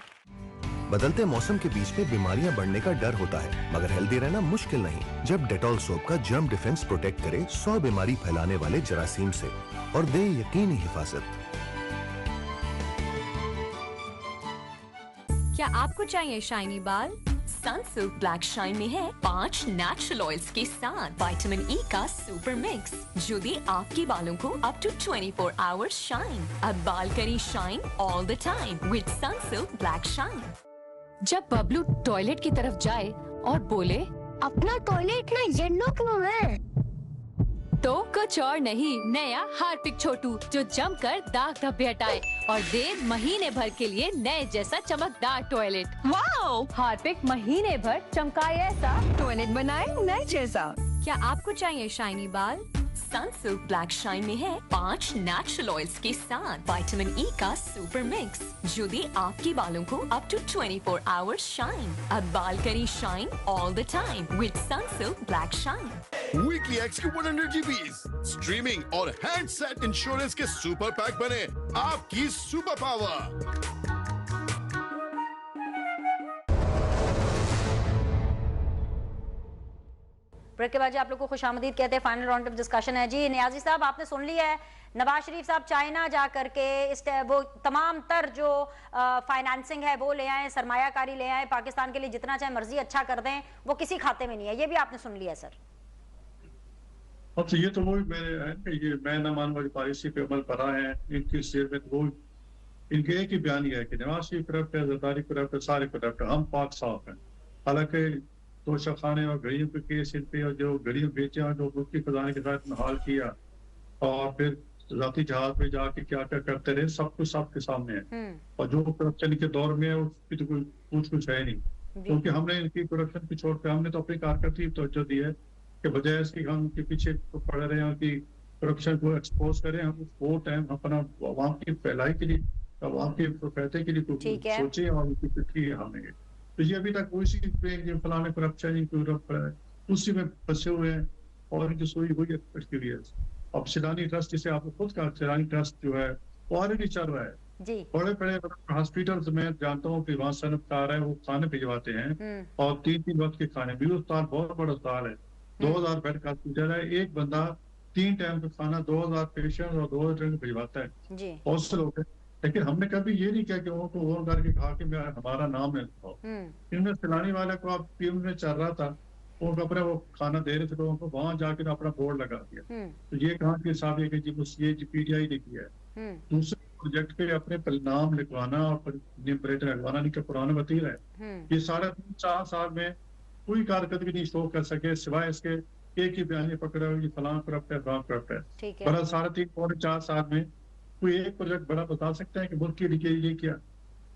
बदलते मौसम के बीच में बीमारियां बढ़ने का डर होता है, मगर हेल्दी रहना मुश्किल नहीं जब डेटॉल सोप का जर्म डिफेंस प्रोटेक्ट करे 100 बीमारी फैलाने वाले जरासीम से और दे यकीनी हिफाजत। क्या आपको चाहिए शाइनी बाल? सनसिल्क ब्लैक शाइन में है 5 नेचुरल ऑयल्स के साथ विटामिन ई का सुपर मिक्स, जो दे आपके बालों को अप टू 24 आवर्स शाइन। अब बाल करें shine all the time with Sunsilk black shine. जब बबलू टॉयलेट की तरफ जाए और बोले, अपना टॉयलेट ना येलो क्यों है? तो कुछ और नहीं, नया हार्पिक छोटू जो जमकर दाग धब्बे हटाए और दे महीने भर के लिए नए जैसा चमकदार टॉयलेट। वाओ! हार्पिक महीने भर चमकाए ऐसा टॉयलेट बनाए नए जैसा। क्या आपको चाहिए शाइनी बाल? सनसिल्क ब्लैक शाइन में है 5 नेचुरल ऑयल्स के साथ विटामिन ई का सुपर मिक्स, जो दे आपके बालों को अप टू 24 आवर्स शाइन। अब बाल करें shine all the time with Sunsilk black shine. Weekly x के 100 GBs, स्ट्रीमिंग और हैंडसेट इंश्योरेंस के सुपर पैक बने आपकी सुपर पावर। ब्रेक के बाद जी आप लोग को खुशामदीद कहते हैं। फाइनल राउंड ऑफ डिस्कशन है जी। नियाजी साहब, आपने सुन लिया है नवाज शरीफ साहब चाइना जा करके वो तमाम तर जो फाइनेंसिंग है वो ले आए, सरमायाकारी ले आए, पाकिस्तान के लिए जितना चाहे मर्जी अच्छा कर दें, वो किसी खाते में नहीं है। ये भी आपने सुन लिया है सर? अच्छा, ये तो वही मेरे है कि ये मैं न मान वाली पॉलिसी पे अमल करा है इनकी शेर में। वो इनके एक ही बयान ही है कि नवाज शरीफ करप्ट है, जरदारी करप्ट है, सारे करप्ट है, हम पाक साफ हैं। हालांकि तोशाखाने और घड़ियों के केस इन पे और जो घड़ियों बेचे और जो मुल्की खजाने के साथ हाल किया और फिर जाती जहाज पे जाके क्या क्या करते रहे, सब कुछ सबके सामने है। और जो करप्शन के दौर में है उसकी तो कोई कुछ है नहीं, क्योंकि हमने इनकी करप्शन को छोड़ कर हमने तो अपनी कारकर्दगी तवज्जो दी है कि बजाय इसकी हम उनके पीछे पड़ रहे हैं कि करप्शन को एक्सपोज करें, हम वो टाइम अपना आवाम की फैलाई के लिए, आवाम के फायदे के लिए सोचे और उनकी पिछली हमने। तो ये अभी तक उसी पे फलाने करप्शन उसी में फंसे हुए हैं और इनकी सोई हुई है। अब सिलानी ट्रस्ट, जिसे आपको खुद कहा, सिलानी ट्रस्ट जो है वो ऑलरेडी चल रहा है जी। बड़े बड़े हॉस्पिटल्स में जानता हूँ कि वहाँ सनअतकार है, वो खाने भिजवाते हैं और 3-3 वक्त के खाने भी। अस्पताल बहुत बड़ा अस्पताल है, 2000 बेड का हॉस्पिटल है, एक बंदा 3 टाइम का खाना 2000 पेशेंट और 2000 टाइम भिजवाता है। बहुत से लोग हैं, लेकिन हमने कभी ये नहीं किया कि उनको फोन करके कहा कि मैं हमारा नाम है। इनमें सिलानी वाले को आप पीएम में चल रहा था, उनको अपने वो खाना दे रहे थे लोगों को, वहां जाके अपना बोर्ड लगा दिया। तो ये कहा कि साहब ये जी PTI ने किया है। दूसरे प्रोजेक्ट पे अपने नाम लिखवाना और प्लेट लगवाना नहीं, पुराना वतीर है। ये 3.5-4 साल में कोई कारकर्दगी नहीं शो कर सके, सिवाय इसके एक ही बयान पकड़ा हुआ फलां करप्ट है, फलां करप्ट है। बड़ा 3.5-4 साल में कोई एक प्रोजेक्ट बड़ा बता सकते हैं कि मुल्क के लिए ये किया।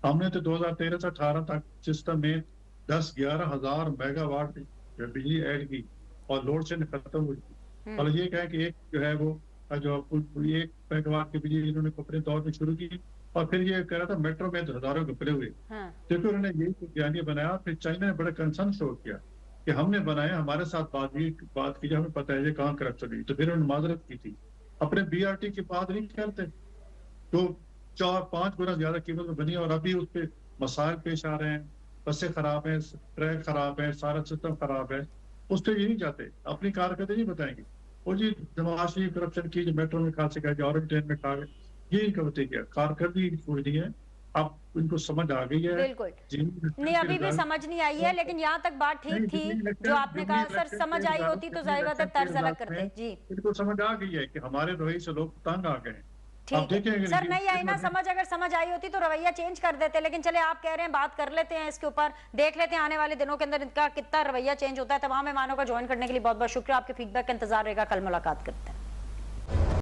हमने तो 2013 से 18 तक सिस्टम में 10-11 हजार मेगावाट बिजली ऐड की और लोड शेडिंग खत्म हुई। और ये कहें कि एक जो है वो जो 1 मेगावाट की बिजली इन्होंने अपने दौर में शुरू की और फिर ये कह रहा था मेट्रो में हजारों घपले हुए। क्योंकि उन्होंने यही बयानिया बनाया। फिर चाइना ने बड़ा कंसर्न शो किया कि हमने बनाया, हमारे साथ बात की, हमें पता है ये कहाँ करप्शन हुई। तो फिर उन्होंने माजरत की थी। अपने BRT की बात नहीं करते तो 4-5 गुना ज्यादा कीमत में बनी और अभी उस पर मसाइल पेश आ रहे हैं, बसें खराब हैं, ट्रैक खराब है, सारा सिस्टम खराब है। उस पर ये नहीं जाते, अपनी कारकर्दगी नहीं बताएंगे। वो जी नवाज करप्शन की, जो मेट्रो में खा से गए, ऑरेंज ट्रेन में खा गए, ये इनका बताइए कारकर्दगी कोई नहीं है। अब इनको समझ आ गई है। बिल्कुल नहीं, अभी भी समझ नहीं आई है, लेकिन यहाँ तक बात ठीक थी जो आपने कहा। सर समझ आई होती तो जाहिर बात है तर्ज अलग करते। जी इनको समझ आ गई है कि हमारे रवैये से लोग तंग आ गए। ठीक है सर, नहीं आई ना समझ, अगर समझ आई होती तो रवैया चेंज कर देते, लेकिन चले आप कह रहे हैं बात कर लेते हैं इसके ऊपर, देख लेते हैं आने वाले दिनों के अंदर इनका कितना रवैया चेंज होता है। तमाम मेहमानों का ज्वाइन करने के लिए बहुत बहुत शुक्रिया, आपके फीडबैक का इंतजार रहेगा, कल मुलाकात करते हैं।